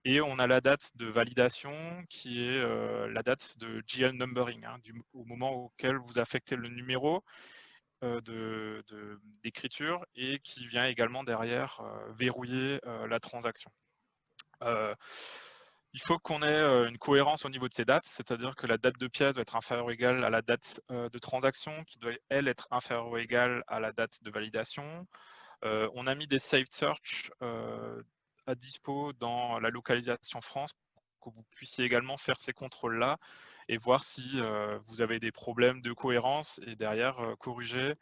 Et on a la date de validation qui est la date de GL numbering, au moment auquel vous affectez le numéro d'écriture et qui vient également derrière verrouiller la transaction. Il faut qu'on ait une cohérence au niveau de ces dates, c'est-à-dire que la date de pièce doit être inférieure ou égale à la date de transaction, qui doit, elle, être inférieure ou égale à la date de validation. On a mis des saved search à dispo dans la localisation France pour que vous puissiez également faire ces contrôles-là et voir si vous avez des problèmes de cohérence et derrière corriger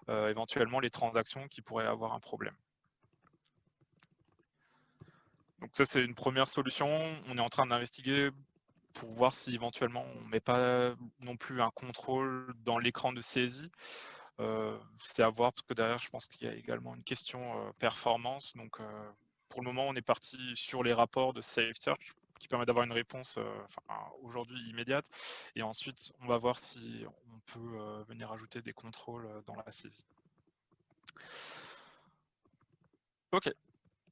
éventuellement les transactions qui pourraient avoir un problème. Donc ça, c'est une première solution. On est en train d'investiguer pour voir si éventuellement on ne met pas non plus un contrôle dans l'écran de saisie. C'est à voir parce que derrière, je pense qu'il y a également une question performance. Donc, pour le moment, on est parti sur les rapports de Safe Search qui permet d'avoir une réponse aujourd'hui immédiate. Et ensuite, on va voir si on peut venir ajouter des contrôles dans la saisie. Ok.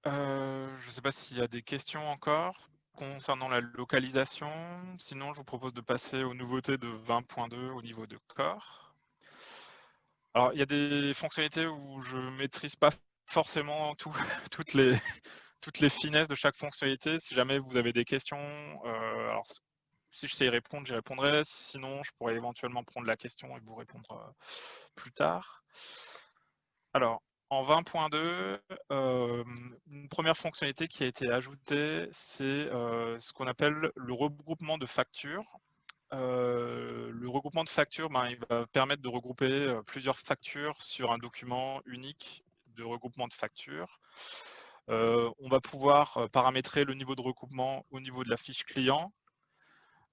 Je ne sais pas s'il y a des questions encore concernant la localisation. Sinon, je vous propose de passer aux nouveautés de 20.2 au niveau de Core. Alors, il y a des fonctionnalités où je ne maîtrise pas forcément toutes les finesses de chaque fonctionnalité. Si jamais vous avez des questions, alors si je sais y répondre, j'y répondrai. Sinon, je pourrais éventuellement prendre la question et vous répondre plus tard. Alors, en 20.2, une première fonctionnalité qui a été ajoutée, c'est ce qu'on appelle le regroupement de factures. Le regroupement de factures, il va permettre de regrouper plusieurs factures sur un document unique de regroupement de factures. On va pouvoir paramétrer le niveau de regroupement au niveau de la fiche client.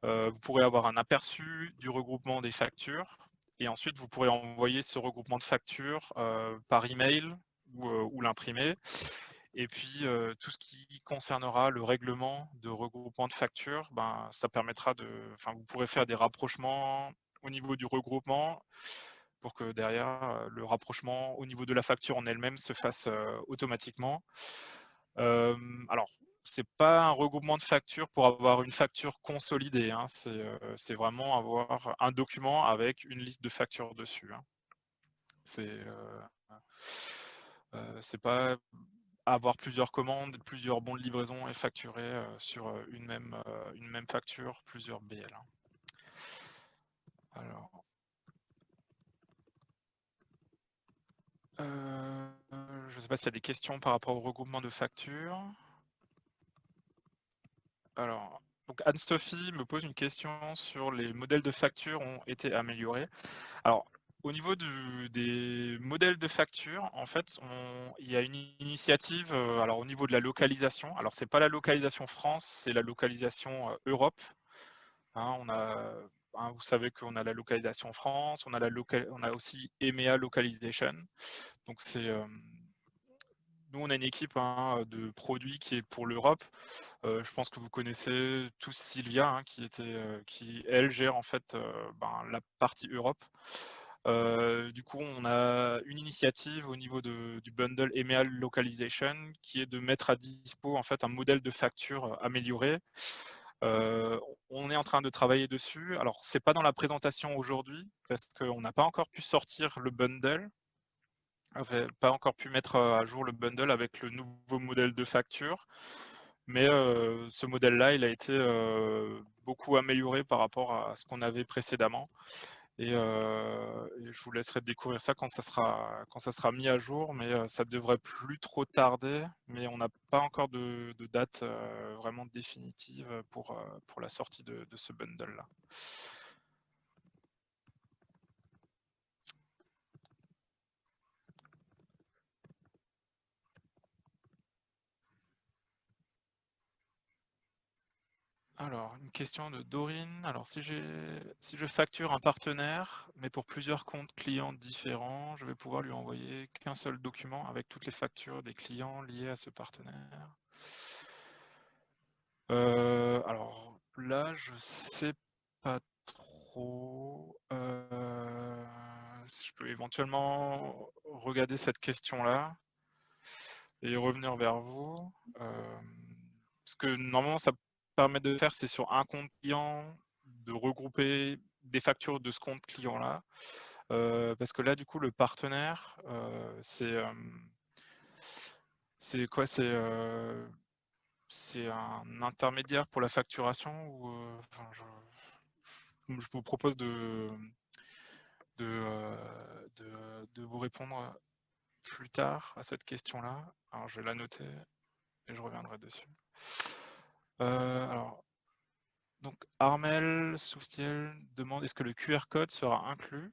Vous pourrez avoir un aperçu du regroupement des factures et ensuite vous pourrez envoyer ce regroupement de factures par email ou l'imprimer. Et puis, tout ce qui concernera le règlement de regroupement de factures, ça permettra vous pourrez faire des rapprochements au niveau du regroupement pour que derrière, le rapprochement au niveau de la facture en elle-même se fasse automatiquement. Alors, c'est pas un regroupement de factures pour avoir une facture consolidée. C'est vraiment avoir un document avec une liste de factures dessus. C'est pas avoir plusieurs commandes, plusieurs bons de livraison et facturer sur une même facture, plusieurs BL. Alors, je ne sais pas s'il y a des questions par rapport au regroupement de factures. Alors, donc Anne-Sophie me pose une question sur les modèles de factures ont été améliorés. Alors, au niveau des modèles de facture, en fait, il y a une initiative alors, au niveau de la localisation. Alors, ce n'est pas la localisation France, c'est la localisation Europe. Vous savez qu'on a la localisation France, on a aussi EMEA Localization. Donc, nous, on a une équipe de produits qui est pour l'Europe. Je pense que vous connaissez tous Sylvia, qui elle gère en fait la partie Europe. Du coup, on a une initiative au niveau du bundle EMEA Localization qui est de mettre à dispo en fait un modèle de facture amélioré. On est en train de travailler dessus. Alors, c'est pas dans la présentation aujourd'hui parce qu'on n'a pas encore pu sortir le bundle. n'avait pas encore pu mettre à jour le bundle avec le nouveau modèle de facture. Mais ce modèle-là, il a été beaucoup amélioré par rapport à ce qu'on avait précédemment. Et je vous laisserai découvrir ça quand ça sera mis à jour, mais ça devrait plus trop tarder. Mais on n'a pas encore de date vraiment définitive pour la sortie de ce bundle-là. Alors, une question de Dorine. Alors, si je facture un partenaire, mais pour plusieurs comptes clients différents, je vais pouvoir lui envoyer qu'un seul document avec toutes les factures des clients liés à ce partenaire. Alors là, je sais pas trop. Je peux éventuellement regarder cette question-là et revenir vers vous. Ce que normalement ça permet de faire, c'est sur un compte client, de regrouper des factures de ce compte client-là. Parce que là, du coup, le partenaire, c'est quoi? C'est un intermédiaire pour la facturation ou enfin, je vous propose de vous répondre plus tard à cette question-là. Alors, je vais la noter et je reviendrai dessus. Alors, donc Armel Soustiel demande est-ce que le QR code sera inclus?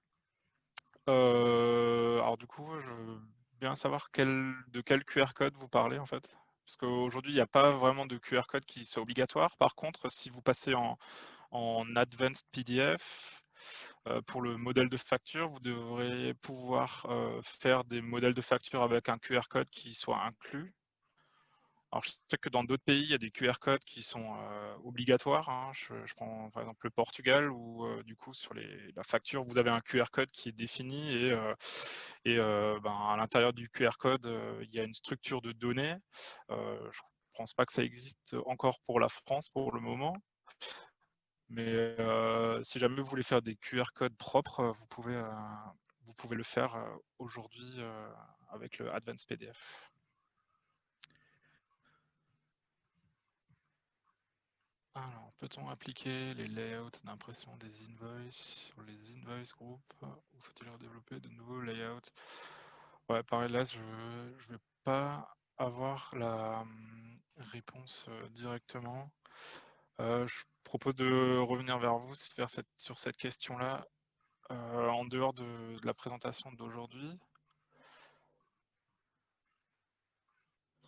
Alors du coup, je veux bien savoir de quel QR code vous parlez en fait. Parce qu'aujourd'hui, il n'y a pas vraiment de QR code qui soit obligatoire. Par contre, si vous passez en Advanced PDF, pour le modèle de facture, vous devrez pouvoir faire des modèles de facture avec un QR code qui soit inclus. Alors, je sais que dans d'autres pays, il y a des QR codes qui sont obligatoires. Hein. Je prends par exemple le Portugal où du coup sur la facture, vous avez un QR code qui est défini et à l'intérieur du QR code, il y a une structure de données. Je ne pense pas que ça existe encore pour la France pour le moment. Mais si jamais vous voulez faire des QR codes propres, vous pouvez le faire aujourd'hui avec le Advanced PDF. Alors, peut-on appliquer les layouts d'impression des invoices sur les invoice groups ou faut-il développer de nouveaux layouts? Ouais, pareil, là, je ne vais pas avoir la réponse directement. Je propose de revenir vers vous sur cette question-là en dehors de la présentation d'aujourd'hui.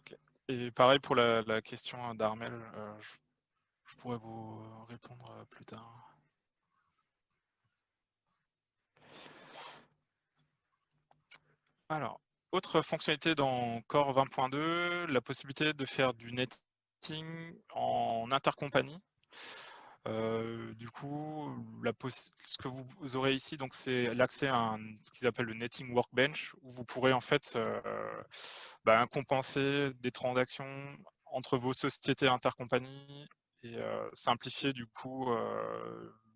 Okay. Et pareil pour la question d'Armel, je pourrais vous répondre plus tard. Alors, autre fonctionnalité dans Core 20.2, la possibilité de faire du netting en intercompagnie. Du coup, ce que vous aurez ici, donc c'est l'accès à ce qu'ils appellent le netting workbench, où vous pourrez en fait compenser des transactions entre vos sociétés intercompagnies et simplifier du coup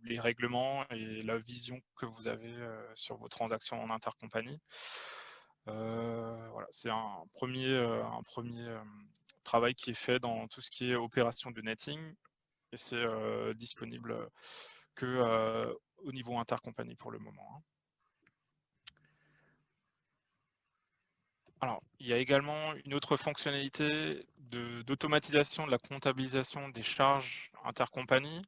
les règlements et la vision que vous avez sur vos transactions en intercompagnie. Voilà, c'est un premier travail qui est fait dans tout ce qui est opération de netting et c'est disponible que au niveau intercompagnie pour le moment. Hein. Alors, il y a également une autre fonctionnalité d'automatisation de la comptabilisation des charges intercompagnie.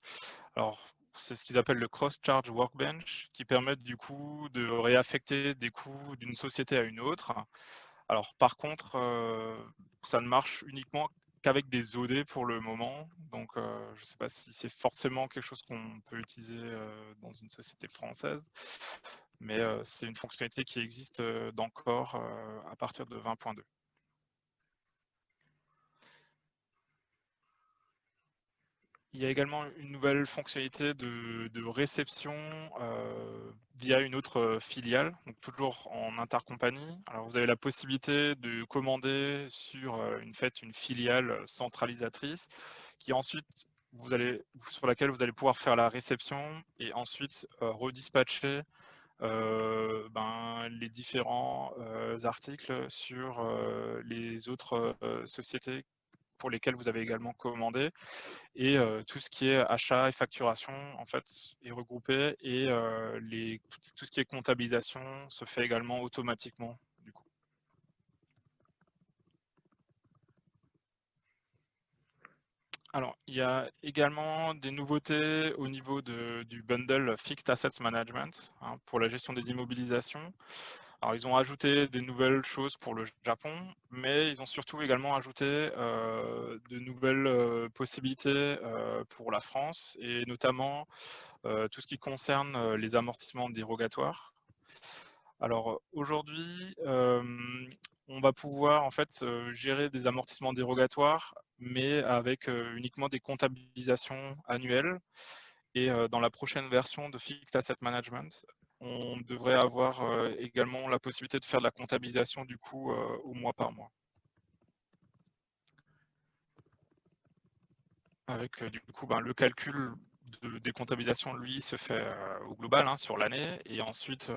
Alors, c'est ce qu'ils appellent le cross-charge workbench, qui permet du coup de réaffecter des coûts d'une société à une autre. Alors, par contre, ça ne marche uniquement qu'avec des OD pour le moment. Donc, je ne sais pas si c'est forcément quelque chose qu'on peut utiliser dans une société française. Mais c'est une fonctionnalité qui existe dans Core à partir de 20.2. Il y a également une nouvelle fonctionnalité de réception via une autre filiale, donc toujours en intercompagnie. Alors vous avez la possibilité de commander sur une filiale centralisatrice qui ensuite sur laquelle vous allez pouvoir faire la réception et ensuite redispatcher les différents articles sur les autres sociétés pour lesquelles vous avez également commandé, et tout ce qui est achat et facturation en fait est regroupé, et tout ce qui est comptabilisation se fait également automatiquement du coup. Alors, il y a également des nouveautés au niveau du bundle Fixed Assets Management pour la gestion des immobilisations. Alors, ils ont ajouté des nouvelles choses pour le Japon, mais ils ont surtout également ajouté de nouvelles possibilités pour la France, et notamment tout ce qui concerne les amortissements dérogatoires. Alors aujourd'hui, on va pouvoir en fait gérer des amortissements dérogatoires, mais avec uniquement des comptabilisations annuelles. Et dans la prochaine version de Fixed Asset Management, on devrait avoir également la possibilité de faire de la comptabilisation du coup au mois par mois. Avec du coup le calcul des comptabilisations, lui, se fait au global sur l'année, et ensuite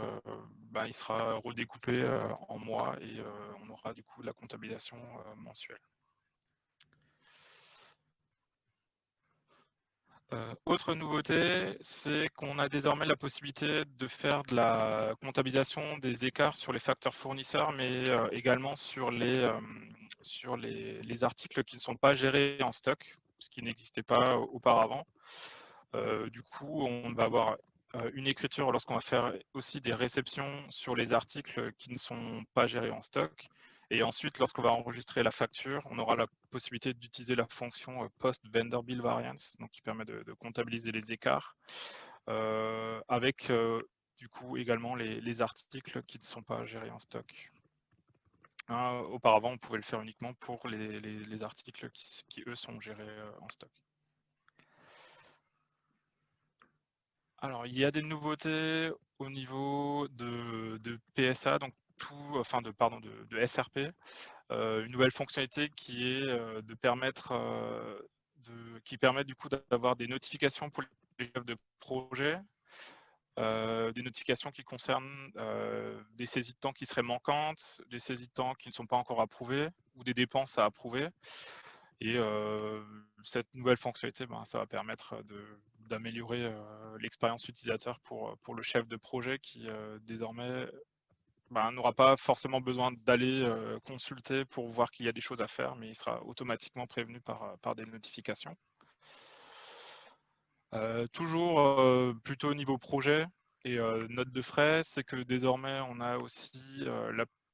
il sera redécoupé en mois, et on aura du coup la comptabilisation mensuelle. Autre nouveauté, c'est qu'on a désormais la possibilité de faire de la comptabilisation des écarts sur les facteurs fournisseurs, mais également sur les articles qui ne sont pas gérés en stock, ce qui n'existait pas auparavant. Du coup, on va avoir une écriture lorsqu'on va faire aussi des réceptions sur les articles qui ne sont pas gérés en stock. Et ensuite, lorsqu'on va enregistrer la facture, on aura la possibilité d'utiliser la fonction Post-Vendor Bill Variance, donc qui permet de comptabiliser les écarts, avec du coup également les articles qui ne sont pas gérés en stock. Auparavant, on pouvait le faire uniquement pour les articles qui, eux, sont gérés en stock. Alors, il y a des nouveautés au niveau de PSA, donc de SRP. Une nouvelle fonctionnalité qui est de permettre qui permet du coup d'avoir des notifications pour les chefs de projet, des notifications qui concernent des saisies de temps qui seraient manquantes, des saisies de temps qui ne sont pas encore approuvées, ou des dépenses à approuver. Et cette nouvelle fonctionnalité, ça va permettre d'améliorer l'expérience utilisateur pour le chef de projet qui désormais n'aura pas forcément besoin d'aller consulter pour voir qu'il y a des choses à faire, mais il sera automatiquement prévenu par des notifications. Toujours plutôt au niveau projet et note de frais, c'est que désormais on a aussi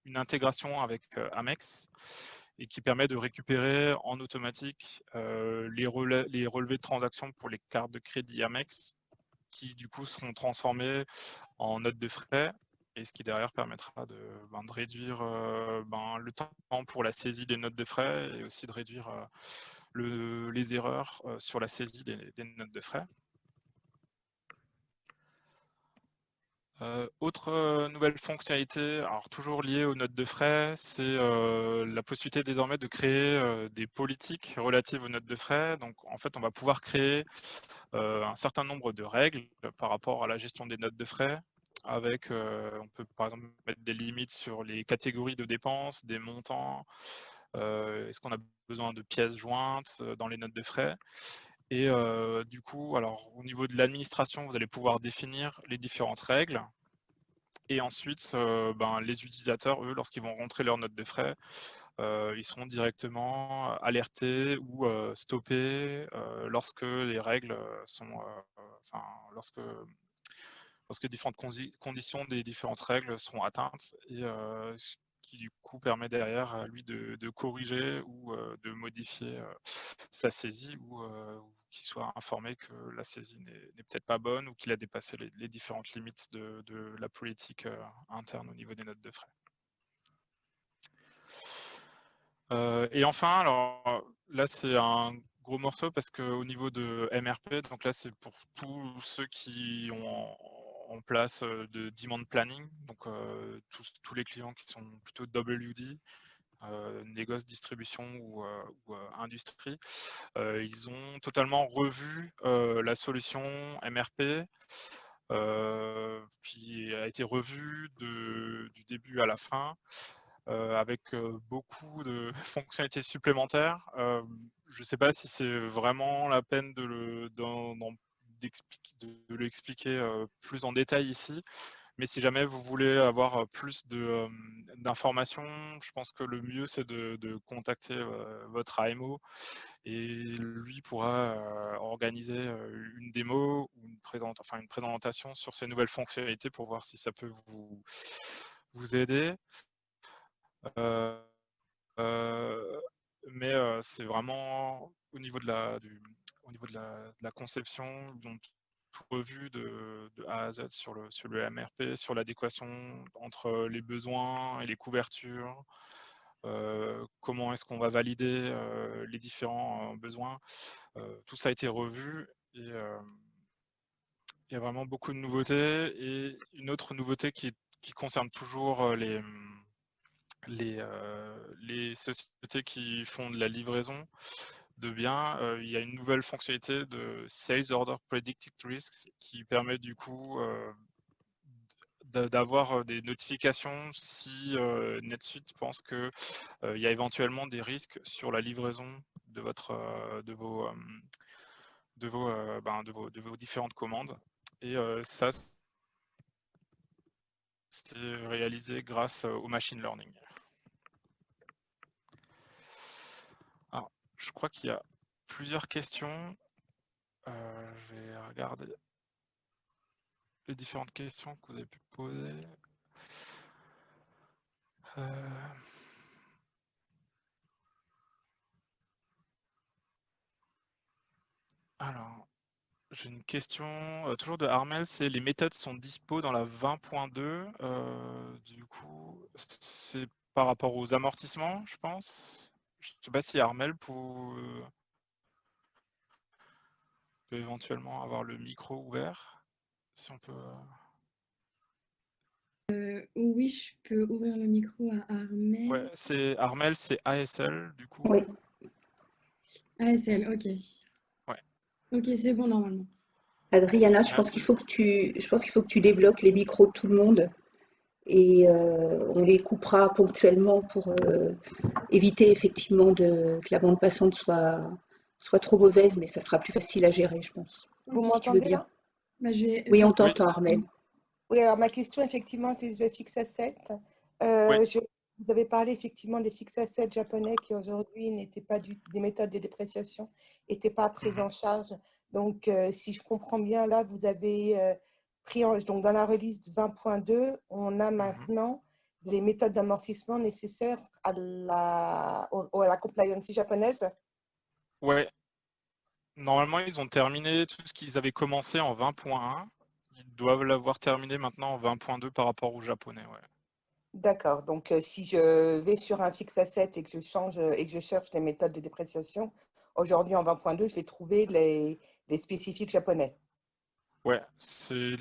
une intégration avec Amex, et qui permet de récupérer en automatique les relevés de transactions pour les cartes de crédit Amex, qui du coup seront transformés en notes de frais, et ce qui derrière permettra de réduire le temps pour la saisie des notes de frais, et aussi de réduire les erreurs sur la saisie des notes de frais. Autre nouvelle fonctionnalité, alors toujours liée aux notes de frais, c'est la possibilité désormais de créer des politiques relatives aux notes de frais. Donc en fait, on va pouvoir créer un certain nombre de règles par rapport à la gestion des notes de frais, avec, on peut par exemple mettre des limites sur les catégories de dépenses, des montants, est-ce qu'on a besoin de pièces jointes dans les notes de frais. Et du coup, alors au niveau de l'administration, vous allez pouvoir définir les différentes règles. Et ensuite, les utilisateurs, eux, lorsqu'ils vont rentrer leurs notes de frais, ils seront directement alertés ou stoppés lorsque les règles sont, lorsque différentes conditions des différentes règles seront atteintes, et ce qui du coup permet derrière à lui de corriger ou de modifier sa saisie, ou qu'il soit informé que la saisie n'est peut-être pas bonne, ou qu'il a dépassé les différentes limites de la politique interne au niveau des notes de frais. Et enfin, alors là c'est un gros morceau parce qu'au niveau de MRP, donc là c'est pour tous ceux qui ont en place de demand planning, donc tous les clients qui sont plutôt WD, négoce, distribution ou industrie, ils ont totalement revu la solution MRP qui a été revu du début à la fin, avec beaucoup de fonctionnalités supplémentaires. Je ne sais pas si c'est vraiment la peine de l'expliquer plus en détail ici, mais si jamais vous voulez avoir plus d'informations, je pense que le mieux c'est de contacter votre AMO et lui pourra organiser une démo ou une présentation sur ces nouvelles fonctionnalités pour voir si ça peut vous aider. Mais c'est vraiment au niveau de la conception, ils ont tout revu de A à Z sur le MRP, sur l'adéquation entre les besoins et les couvertures, comment est-ce qu'on va valider les différents besoins. Tout ça a été revu et il y a vraiment beaucoup de nouveautés. Et une autre nouveauté qui concerne toujours les sociétés qui font de la livraison de biens, il y a une nouvelle fonctionnalité de Sales Order Predicted Risks qui permet du coup d'avoir des notifications si NetSuite pense qu'il y a éventuellement des risques sur la livraison de vos différentes commandes. Et ça, c'est réalisé grâce au machine learning. Alors, je crois qu'il y a plusieurs questions. Je vais regarder les différentes questions que vous avez pu poser. Alors, j'ai une question toujours de Armel, c'est les méthodes sont dispo dans la 20.2. Du coup, c'est par rapport aux amortissements, je pense. Je ne sais pas si Armel peut éventuellement avoir le micro ouvert. Si on peut. Oui, je peux ouvrir le micro à Armel. Ouais, c'est Armel, c'est ASL du coup. Oui. ASL, ok. Ouais. Ok, c'est bon normalement. Adriana, je pense qu'il faut que tu débloques les micros de tout le monde et on les coupera ponctuellement pour éviter effectivement que la bande passante soit trop mauvaise, mais ça sera plus facile à gérer, je pense. Vous Si tu veux m'entendez bien. là? Bah, je vais... Oui, on Oui. t'entend, Armel. Oui, alors ma question, effectivement, c'est le fixe asset. Oui. Vous avez parlé effectivement des fixes assets japonais qui aujourd'hui n'étaient pas des méthodes de dépréciation, n'étaient pas prises en charge. Donc, si je comprends bien, là, vous avez pris donc dans la release 20.2, on a maintenant les méthodes d'amortissement nécessaires à la compliance japonaise. Ouais. Normalement, ils ont terminé tout ce qu'ils avaient commencé en 20.1. Ils doivent l'avoir terminé maintenant en 20.2 par rapport aux japonais. Ouais. D'accord. Donc, si je vais sur un fixe asset et que je change et que je cherche les méthodes de dépréciation, aujourd'hui en 20.2, je vais trouver les spécifiques japonais. Ouais, c'est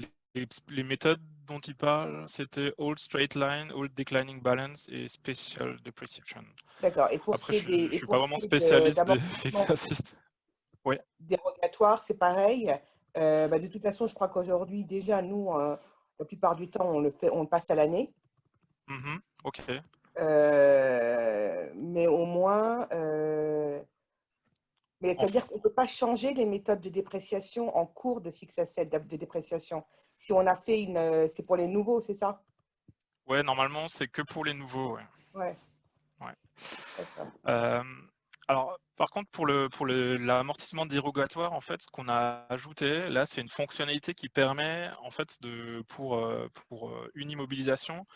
les méthodes dont il parle, c'était Old Straight Line, Old Declining Balance et Special Depreciation. D'accord. Et pour Après, ce qui est je suis pas vraiment spécialiste des fixed assets. Ouais. Dérogatoire, c'est pareil. De toute façon, je crois qu'aujourd'hui, déjà, nous, la plupart du temps, on le passe à l'année. Ok. Mais au moins, mais c'est-à-dire qu'on ne peut pas changer les méthodes de dépréciation en cours de fixe asset de dépréciation. Si on a fait c'est pour les nouveaux, c'est ça? Ouais, normalement, c'est que pour les nouveaux. Ouais. Ouais. Ouais. D'accord. Alors, par contre, pour l'amortissement dérogatoire, en fait, ce qu'on a ajouté, là, c'est une fonctionnalité qui permet, en fait, pour une immobilisation,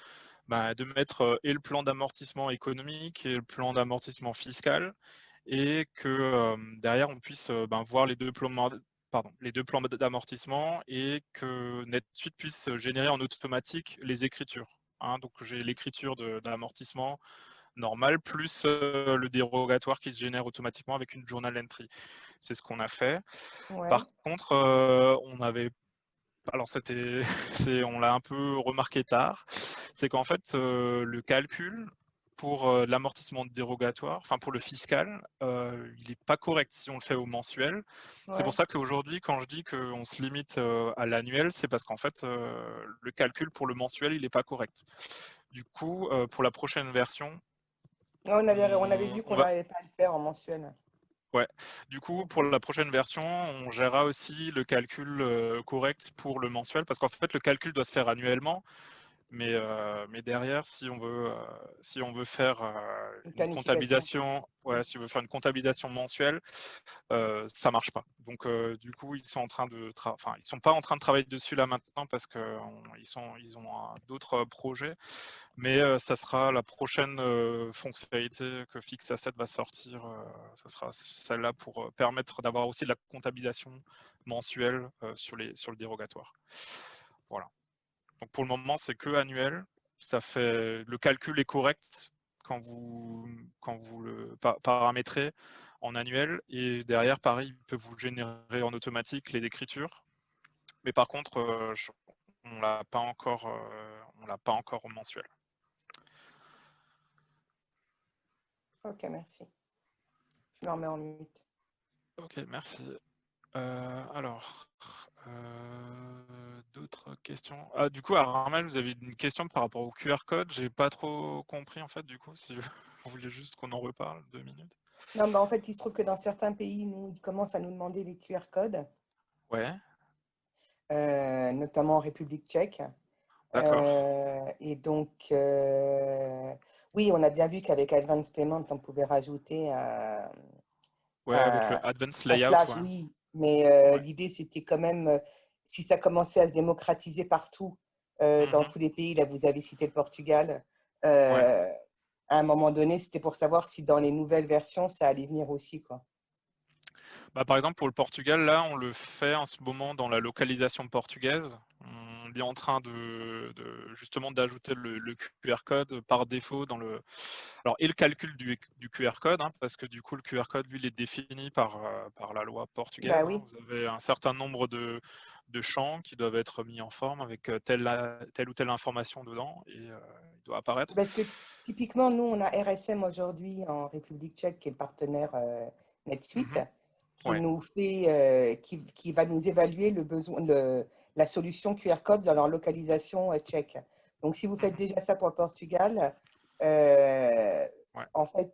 de mettre et le plan d'amortissement économique et le plan d'amortissement fiscal, et que derrière, on puisse voir les deux plans d'amortissement et que NetSuite puisse générer en automatique les écritures. Donc, j'ai l'écriture d'amortissement normal, plus le dérogatoire qui se génère automatiquement avec une journal entry. C'est ce qu'on a fait. Ouais. Par contre, on avait... Alors, on l'a un peu remarqué tard, c'est qu'en fait, le calcul pour l'amortissement dérogatoire, enfin pour le fiscal, il n'est pas correct si on le fait au mensuel. C'est Ouais. pour ça qu'aujourd'hui, quand je dis qu'on se limite à l'annuel, c'est parce qu'en fait, le calcul pour le mensuel, il n'est pas correct. Du coup, pour la prochaine version, On avait vu on qu'on va, n'arrivait pas à le faire en mensuel. ouais. Du coup, pour la prochaine version, on gérera aussi le calcul correct pour le mensuel, parce qu'en fait, le calcul doit se faire annuellement. Mais derrière, si on veut faire Une une planification. comptabilisation, ouais, si on veut faire une comptabilisation mensuelle, ça marche pas. Donc du coup, ils sont en train de, enfin, ils sont pas en train de travailler dessus là maintenant parce que ils ont d'autres projets. Mais ça sera la prochaine fonctionnalité que Fixasset va sortir. Ça sera celle-là pour permettre d'avoir aussi de la comptabilisation mensuelle sur le dérogatoire. Voilà. Donc pour le moment, c'est que annuel. Ça fait le calcul est correct quand vous le paramétrez en annuel et derrière, pareil, il peut vous générer en automatique les écritures. Mais par contre, on l'a pas encore au mensuel. Ok, merci. Je me remets en mute. Ok, merci. Alors, d'autres questions? Ah, du coup, à Armel, vous avez une question par rapport au QR code. J'ai pas trop compris en fait. Du coup, si vous voulez juste qu'on en reparle 2 minutes. Non, mais en fait, il se trouve que dans certains pays, ils commencent à nous demander les QR codes, Ouais, notamment en République tchèque. d'accord. Et donc, oui, on a bien vu qu'avec Advance Payment, on pouvait rajouter Ouais, avec le un, Advanced un Layout, flash, ouais. oui. Mais Ouais. l'idée, c'était quand même, si ça commençait à se démocratiser partout, dans Mhm. tous les pays, là, vous avez cité le Portugal, Ouais. à un moment donné, c'était pour savoir si dans les nouvelles versions, ça allait venir aussi, quoi. Bah, par exemple, pour le Portugal, là, on le fait en ce moment dans la localisation portugaise. On est en train justement d'ajouter le QR code par défaut dans le. Alors, et le calcul du QR code, hein, parce que du coup, le QR code, lui, il est défini par la loi portugaise. Bah Hein. oui. Vous avez un certain nombre de champs qui doivent être mis en forme avec telle ou telle information dedans et il doit apparaître. Parce que typiquement, nous, on a RSM aujourd'hui en République tchèque, qui est le partenaire NetSuite, Mhm. qui Ouais. nous fait, qui va nous évaluer le besoin, la solution QR code dans leur localisation tchèque. Donc, si vous faites Mhm. déjà ça pour le Portugal, Ouais. en fait,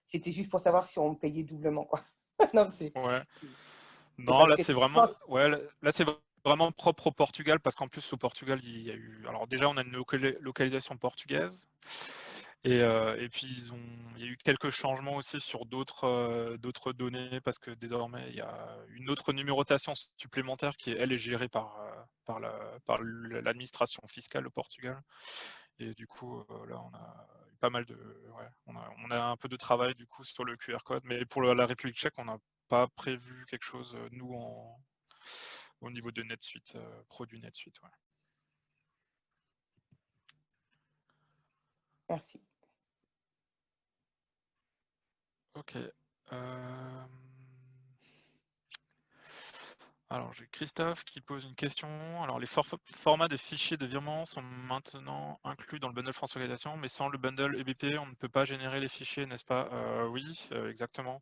c'était juste pour savoir si on payait doublement, quoi. Non, c'est Ouais. c'est Non, parce là que c'est typiquement, vraiment, ouais, là c'est vraiment propre au Portugal parce qu'en plus au Portugal il y a eu, alors déjà on a une localisation portugaise et puis il y a eu quelques changements aussi sur d'autres données parce que désormais il y a une autre numérotation supplémentaire qui elle est gérée par l'administration fiscale au Portugal et du coup là on a eu pas mal de, ouais, on a un peu de travail du coup sur le QR code, mais pour la République tchèque on a pas prévu quelque chose, nous, au niveau de NetSuite, produit NetSuite. Ouais. merci. Ok. Alors, j'ai Christophe qui pose une question. Alors, les formats de fichiers de virement sont maintenant inclus dans le bundle France Localisation, mais sans le bundle EBP, on ne peut pas générer les fichiers, n'est-ce pas? Oui, exactement.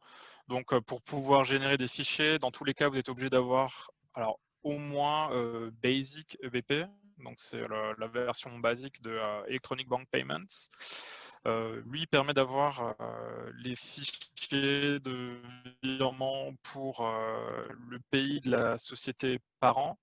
Donc, pour pouvoir générer des fichiers, dans tous les cas, vous êtes obligé d'avoir alors, au moins Basic EBP. Donc, c'est la version basique de Electronic Bank Payments. Lui, il permet d'avoir les fichiers de virement pour le pays de la société parent.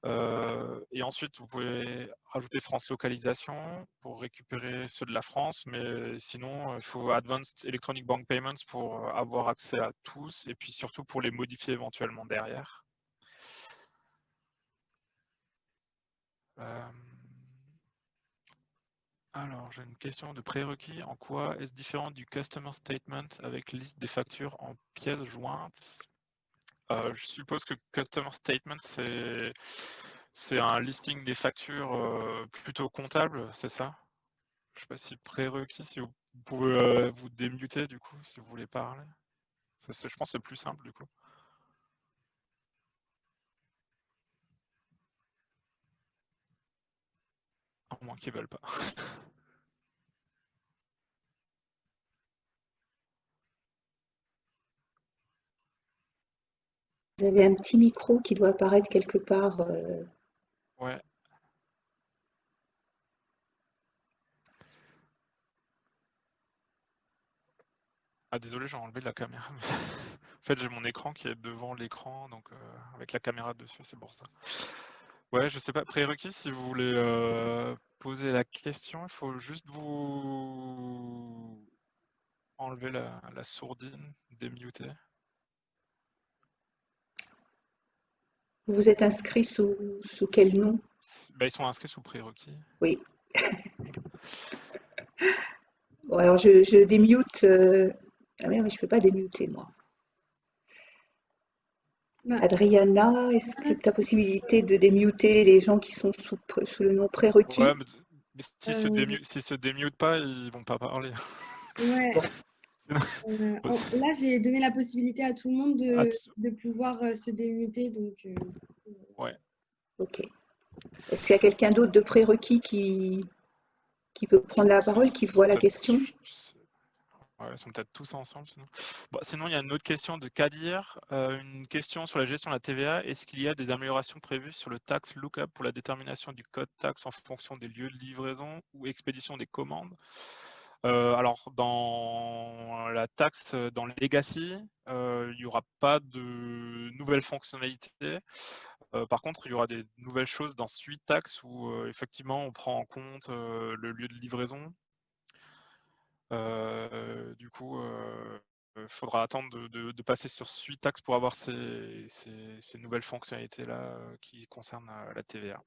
Et ensuite, vous pouvez rajouter France Localisation pour récupérer ceux de la France, mais sinon, il faut Advanced Electronic Bank Payments pour avoir accès à tous et puis surtout pour les modifier éventuellement derrière. Alors, j'ai une question de prérequis. En quoi est-ce différent du Customer Statement avec liste des factures en pièces jointes? Je suppose que Customer Statement, c'est un listing des factures plutôt comptable, c'est ça? Je ne sais pas si prérequis, si vous pouvez vous démuter du coup, si vous voulez parler. Je pense que c'est plus simple du coup. À moins qu'ils ne veulent pas. Vous avez un petit micro qui doit apparaître quelque part. Ouais. Ah désolé, j'ai enlevé la caméra. En fait, j'ai mon écran qui est devant l'écran, donc avec la caméra dessus, c'est pour ça. Ouais, je sais pas, prérequis, si vous voulez poser la question, il faut juste vous enlever la sourdine, démuter. Vous vous êtes inscrit sous quel nom? Bah, ils sont inscrits sous prérequis. Oui. Bon, alors je démute. Ah merde, mais je peux pas démuter, moi. Bah, Adriana, est-ce que tu as possibilité de démuter les gens qui sont sous le nom prérequis? Ouais, mais s'ils se démutent pas, ils vont pas parler. ouais. Là, j'ai donné la possibilité à tout le monde Ah, de pouvoir se démuter. Donc, ouais. Ok. Est-ce qu'il y a quelqu'un d'autre de prérequis qui peut prendre la parole, qui voit la question? Ouais, ils sont peut-être tous ensemble sinon. Bon, sinon, il y a une autre question de Kadir. Une question sur la gestion de la TVA. Est-ce qu'il y a des améliorations prévues sur le tax lookup pour la détermination du code taxe en fonction des lieux de livraison ou expédition des commandes? Alors, dans la taxe, dans le Legacy, il n'y aura pas de nouvelles fonctionnalités. Par contre, il y aura des nouvelles choses dans Suite Tax où effectivement on prend en compte le lieu de livraison. Du coup, il faudra attendre de passer sur Suite Tax pour avoir ces nouvelles fonctionnalités-là qui concernent la TVA.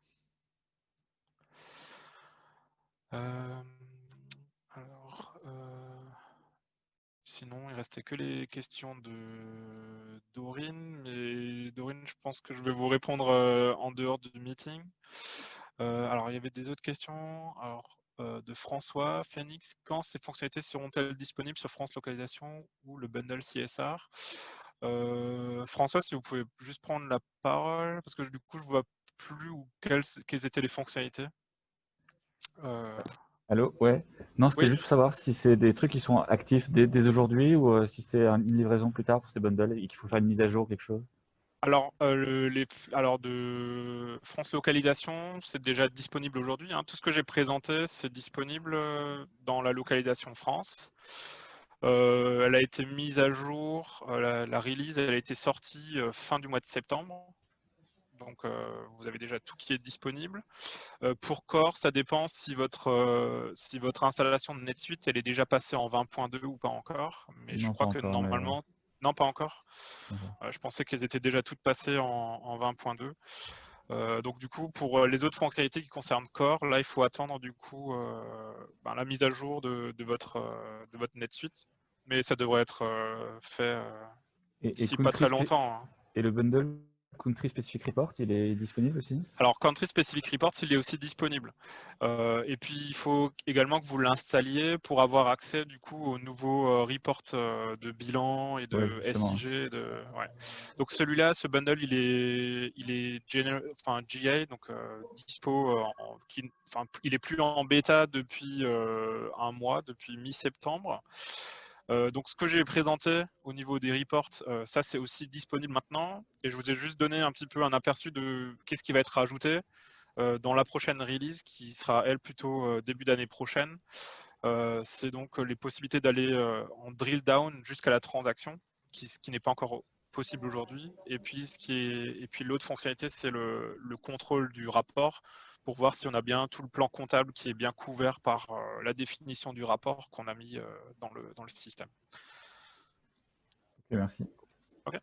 Alors, sinon, il restait que les questions de Dorine. Mais Dorine, je pense que je vais vous répondre en dehors du meeting. Alors, il y avait des autres questions. Alors, de François, Phoenix, quand ces fonctionnalités seront-elles disponibles sur France Localisation ou le bundle CSR? François, si vous pouvez juste prendre la parole, parce que du coup, je vois plus quelles étaient les fonctionnalités. Allô? Ouais. Non, c'était Oui, juste pour savoir si c'est des trucs qui sont actifs dès aujourd'hui ou si c'est une livraison plus tard pour ces bundles et qu'il faut faire une mise à jour, quelque chose. alors, de France Localisation, c'est déjà disponible aujourd'hui, hein. Tout ce que j'ai présenté, c'est disponible dans la localisation France. Elle a été mise à jour, la release, elle a été sortie fin du mois de septembre. Donc, vous avez déjà tout qui est disponible. Pour Core, ça dépend si votre installation de NetSuite, elle est déjà passée en 20.2 ou pas encore. Mais je Non, pas crois que encore, mais normalement, non, pas encore. d'accord. Je pensais qu'elles étaient déjà toutes passées en 20.2. Donc du coup, pour les autres fonctionnalités qui concernent Core, là, il faut attendre du coup la mise à jour de votre NetSuite. Mais ça devrait être fait d'ici pas très longtemps, hein. Et le bundle Country Specific Report, il est disponible aussi? Alors, Country Specific Report, il est aussi disponible. Et puis, il faut également que vous l'installiez pour avoir accès du coup aux nouveaux reports de bilan et de Ouais, justement. SIG. Ouais. Donc celui-là, ce bundle, il est GA, donc dispo. Il est plus en bêta depuis un mois, depuis mi-septembre. Donc ce que j'ai présenté au niveau des reports, ça c'est aussi disponible maintenant. Et je vous ai juste donné un petit peu un aperçu de qu'est-ce qui va être rajouté dans la prochaine release, qui sera elle plutôt début d'année prochaine. C'est donc les possibilités d'aller en drill down jusqu'à la transaction, ce qui n'est pas encore possible aujourd'hui. Et puis l'autre fonctionnalité, c'est le contrôle du rapport pour voir si on a bien tout le plan comptable qui est bien couvert par la définition du rapport qu'on a mis dans le système. Ok, merci. Ok.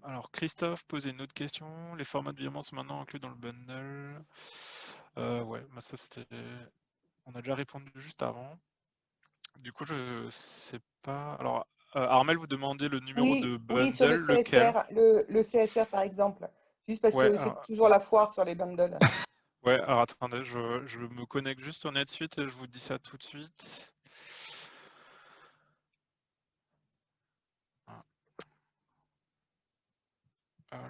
Alors Christophe posait une autre question. Les formats de virement sont maintenant inclus dans le bundle. Ouais, bah ça c'était. On a déjà répondu juste avant. Du coup, je sais pas. Alors, Armel, vous demandez le numéro de Oui, sur le bundle, lequel? CSR, le CSR par exemple, juste parce Ouais, que c'est toujours la foire sur les bundles. ouais, alors attendez, je me connecte juste sur NetSuite et je vous dis ça tout de suite. Ah. Alors.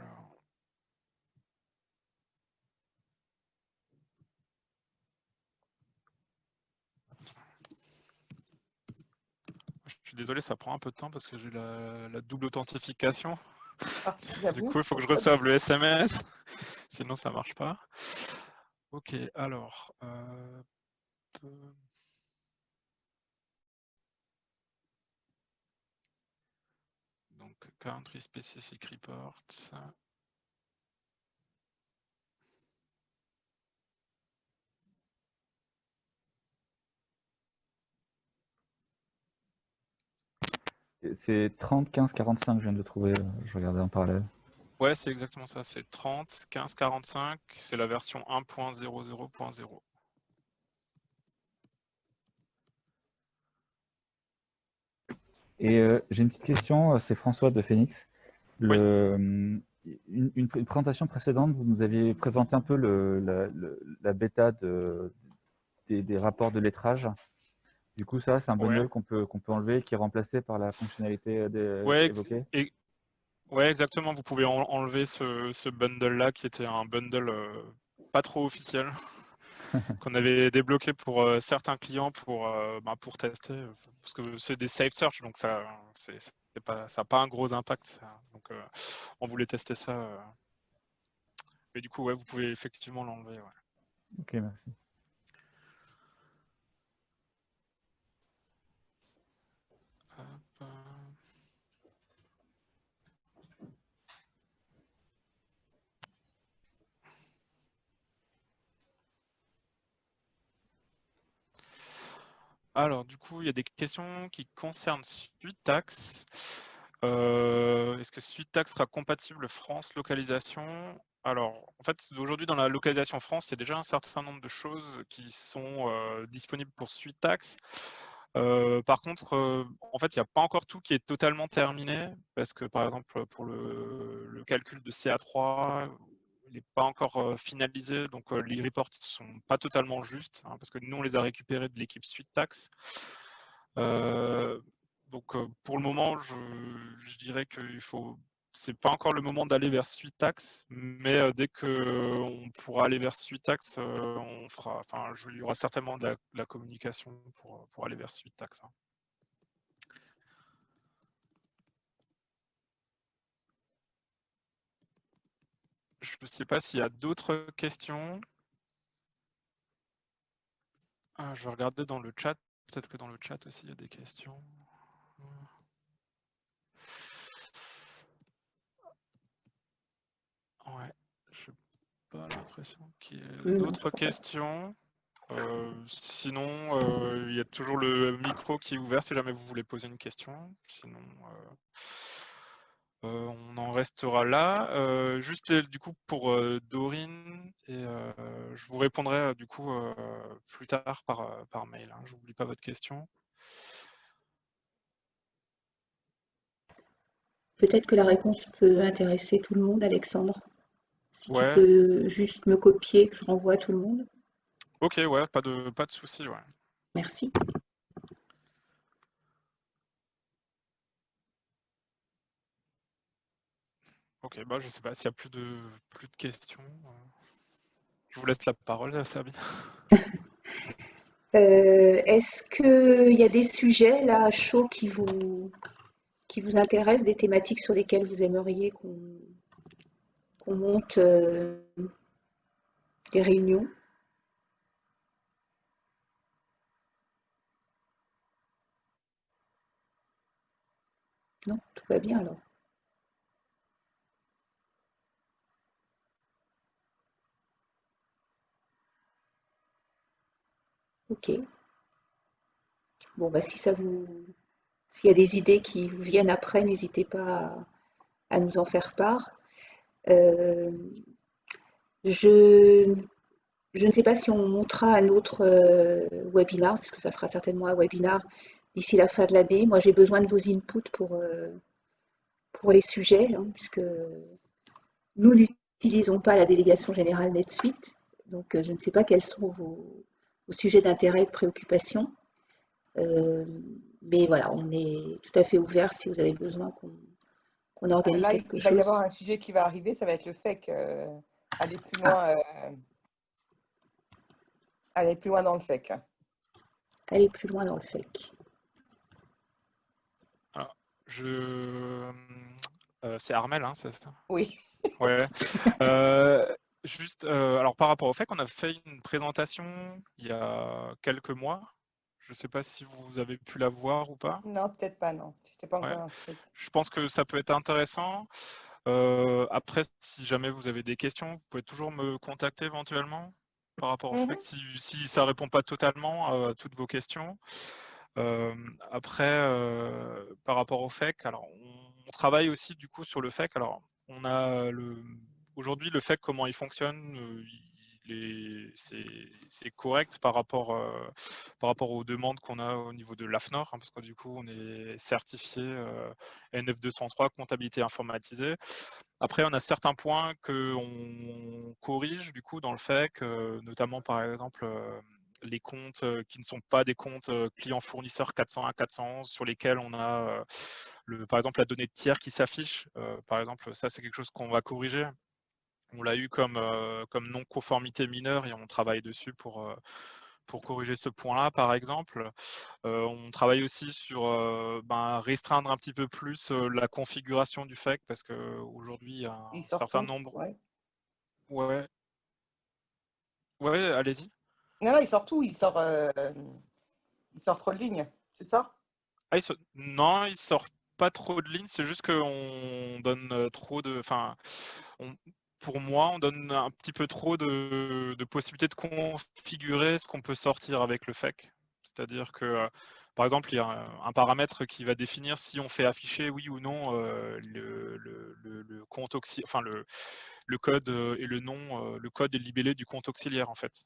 Je suis suis désolé, ça prend un peu de temps parce que j'ai la double authentification. Ah, Du j'avoue. coup, il faut que je reçoive le SMS, sinon ça marche pas. Ok, alors. Donc, Country Specific Reports. C'est 30, 15, 45, je viens de le trouver. Je regardais en parallèle. Ouais, c'est exactement ça. C'est 30, 15, 45. C'est la version 1.00.0. Et j'ai une petite question, c'est François de Phoenix. Oui. Une présentation précédente, vous nous aviez présenté un peu la bêta des rapports de lettrage. Du coup, ça, c'est un Ouais. bundle qu'on peut enlever, qui est remplacé par la fonctionnalité Ouais, évoquée. ouais, exactement. Vous pouvez enlever ce bundle-là qui était un bundle pas trop officiel qu'on avait débloqué pour certains clients pour tester. Parce que c'est des safe search, donc ça n'a pas un gros impact. Donc, on voulait tester ça. Mais du coup, ouais, vous pouvez effectivement l'enlever. Ouais. Ok, merci. Hop. Alors, du coup, il y a des questions qui concernent SuiteTax. Est-ce que SuiteTax sera compatible France localisation? Alors, en fait, aujourd'hui, dans la localisation France, il y a déjà un certain nombre de choses qui sont disponibles pour SuiteTax. Par contre, en fait, il n'y a pas encore tout qui est totalement terminé, parce que, par exemple, pour le calcul de CA3, il n'est pas encore finalisé, donc les reports ne sont pas totalement justes, hein, parce que nous, on les a récupérés de l'équipe SuiteTax. Donc, pour le moment, je dirais qu'il faut. C'est pas encore le moment d'aller vers SuiteTax, mais dès qu'on pourra aller vers SuiteTax, on fera. Enfin, il y aura certainement de la communication pour aller vers SuiteTax. Hein. Je ne sais pas s'il y a d'autres questions. Je vais regarder dans le chat. Peut-être que dans le chat aussi, il y a des questions. Ouais, je n'ai pas l'impression qu'il y ait d'autres questions. Sinon, il y a toujours le micro qui est ouvert si jamais vous voulez poser une question. Sinon, on en restera là. Juste du coup pour Dorine, et je vous répondrai du coup plus tard par mail. Hein. Je n'oublie pas votre question. Peut-être que la réponse peut intéresser tout le monde, Alexandre. Si tu Ouais. peux juste me copier, que je renvoie à tout le monde. Ok, ouais, pas de souci. Ouais. Merci. Ok, bah je sais pas s'il y a plus de questions. Je vous laisse la parole, Sabine. Est-ce qu'il y a des sujets là chauds qui vous intéressent, des thématiques sur lesquelles vous aimeriez qu'on monte des réunions? Non, tout va bien alors. Ok. Bon, bah si s'il y a des idées qui vous viennent après, n'hésitez pas à nous en faire part. Euh, je ne sais pas si on montera un autre webinar, puisque ça sera certainement un webinar d'ici la fin de l'année. Moi, j'ai besoin de vos inputs pour les sujets, hein, puisque nous n'utilisons pas la délégation générale NetSuite. Donc, je ne sais pas quels sont vos sujets d'intérêt et de préoccupation. Mais voilà, on est tout à fait ouvert si vous avez besoin qu'on organise Là, quelque il va y chose. avoir un sujet qui va arriver, ça va être le FEC. Aller plus loin dans le FEC. Aller plus loin dans le FEC. C'est Armel, hein, c'est ça? Oui. Ouais. Juste, alors par rapport au fait qu'on a fait une présentation il y a quelques mois. Je ne sais pas si vous avez pu la voir ou pas. Non, peut-être pas, non. Je n'étais pas Ouais. encore inscrite. Je pense que ça peut être intéressant. Après, si jamais vous avez des questions, vous pouvez toujours me contacter éventuellement par rapport au FEC, si ça ne répond pas totalement à toutes vos questions. Après, par rapport au FEC, alors on travaille aussi du coup sur le FEC. Alors, on a aujourd'hui le FEC, comment il fonctionne, c'est correct par rapport aux demandes qu'on a au niveau de l'AFNOR, hein, parce que du coup on est certifié NF203 comptabilité informatisée. Après, on a certains points qu'on corrige du coup dans le FEC, notamment par exemple les comptes qui ne sont pas des comptes clients fournisseurs 401-411 sur lesquels on a par exemple la donnée de tiers qui s'affiche. Par exemple, ça c'est quelque chose qu'on va corriger. On l'a eu comme non-conformité mineure et on travaille dessus pour corriger ce point-là, par exemple. On travaille aussi sur restreindre un petit peu plus la configuration du FEC parce qu'aujourd'hui, il y a Il un sort certain tout. nombre. Ouais. Ouais, ouais, allez-y. Non, il sort tout. Il sort trop de lignes. C'est ça? Ah, non, il sort pas trop de lignes, c'est juste qu'on donne trop de. Enfin, pour moi, on donne un petit peu trop de possibilités de configurer ce qu'on peut sortir avec le FEC. C'est-à-dire que, par exemple, il y a un paramètre qui va définir si on fait afficher oui ou non le compte auxiliaire, enfin le code et le nom, le code et le libellé du compte auxiliaire en fait.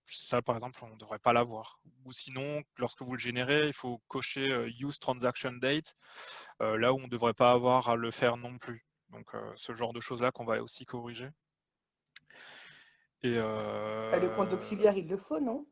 Ça, par exemple, on ne devrait pas l'avoir. Ou sinon, lorsque vous le générez, il faut cocher Use Transaction Date, là où on ne devrait pas avoir à le faire non plus. Donc, ce genre de choses-là qu'on va aussi corriger. Et, Le compte auxiliaire, il le faut, non?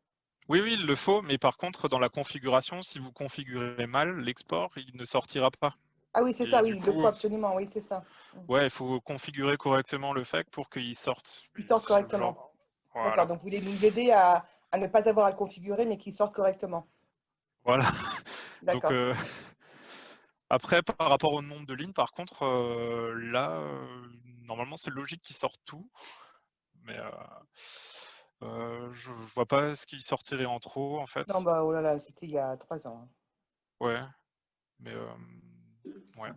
oui, il le faut, mais par contre, dans la configuration, si vous configurez mal l'export, il ne sortira pas. Ah oui, c'est Et ça, oui, du il le faut coup, absolument, oui, c'est ça. ouais, il faut configurer correctement le FEC pour qu'il sorte. Il sort Ce correctement. genre. Voilà. D'accord, donc vous voulez nous aider à ne pas avoir à le configurer, mais qu'il sorte correctement. Voilà. Donc, D'accord. après, par rapport au nombre de lignes, par contre, là, normalement, c'est logique qu'il sorte tout. Mais je vois pas ce qui sortirait en trop, en fait. Non, bah, oh là là, c'était il y a 3 ans. Ouais. Mais, ouais.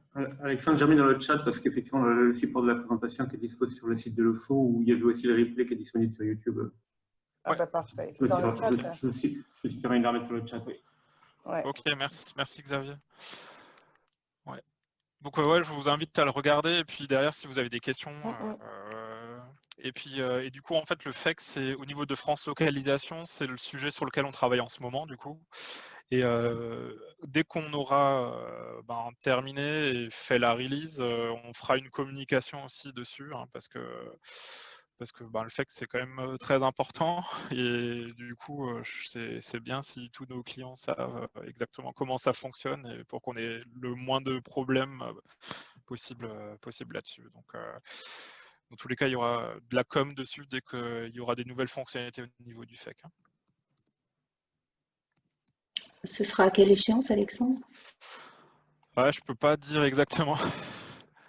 Alexandre, j'ai mis dans le chat parce qu'effectivement, le support de la présentation qui est disponible sur le site de l'EFO, où il y avait aussi le replay qui est disponible sur YouTube. Ah Ouais. bah parfait. Je Dans le chat. me suis permis de la remettre sur le chat, oui. Ouais. Ok, merci Xavier. Ouais. Donc ouais, je vous invite à le regarder et puis derrière si vous avez des questions. Et puis et du coup en fait le FEC c'est au niveau de France Localisation, c'est le sujet sur lequel on travaille en ce moment du coup. Et dès qu'on aura terminé et fait la release, on fera une communication aussi dessus hein, parce que le FEC c'est quand même très important et du coup c'est bien si tous nos clients savent exactement comment ça fonctionne et pour qu'on ait le moins de problèmes possible là-dessus. Donc dans tous les cas il y aura de la com dessus dès qu'il y aura des nouvelles fonctionnalités au niveau du FEC. Hein. Ce sera à quelle échéance, Alexandre? Ouais, je peux pas dire exactement.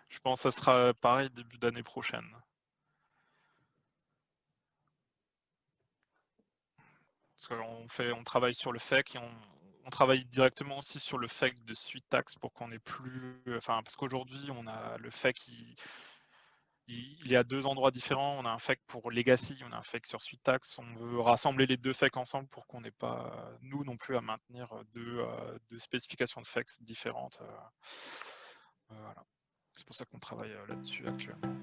Je pense que ça sera pareil début d'année prochaine. Parce qu'on travaille sur le FEC et on travaille directement aussi sur le FEC de SuiteTax pour qu'on ait plus. Enfin, parce qu'aujourd'hui, on a le FEC, il est à 2 endroits différents. On a un FEC pour Legacy, on a un FEC sur SuiteTax. On veut rassembler les 2 FEC ensemble pour qu'on n'ait pas, nous non plus, à maintenir deux spécifications de FEC différentes. Voilà. C'est pour ça qu'on travaille là-dessus actuellement.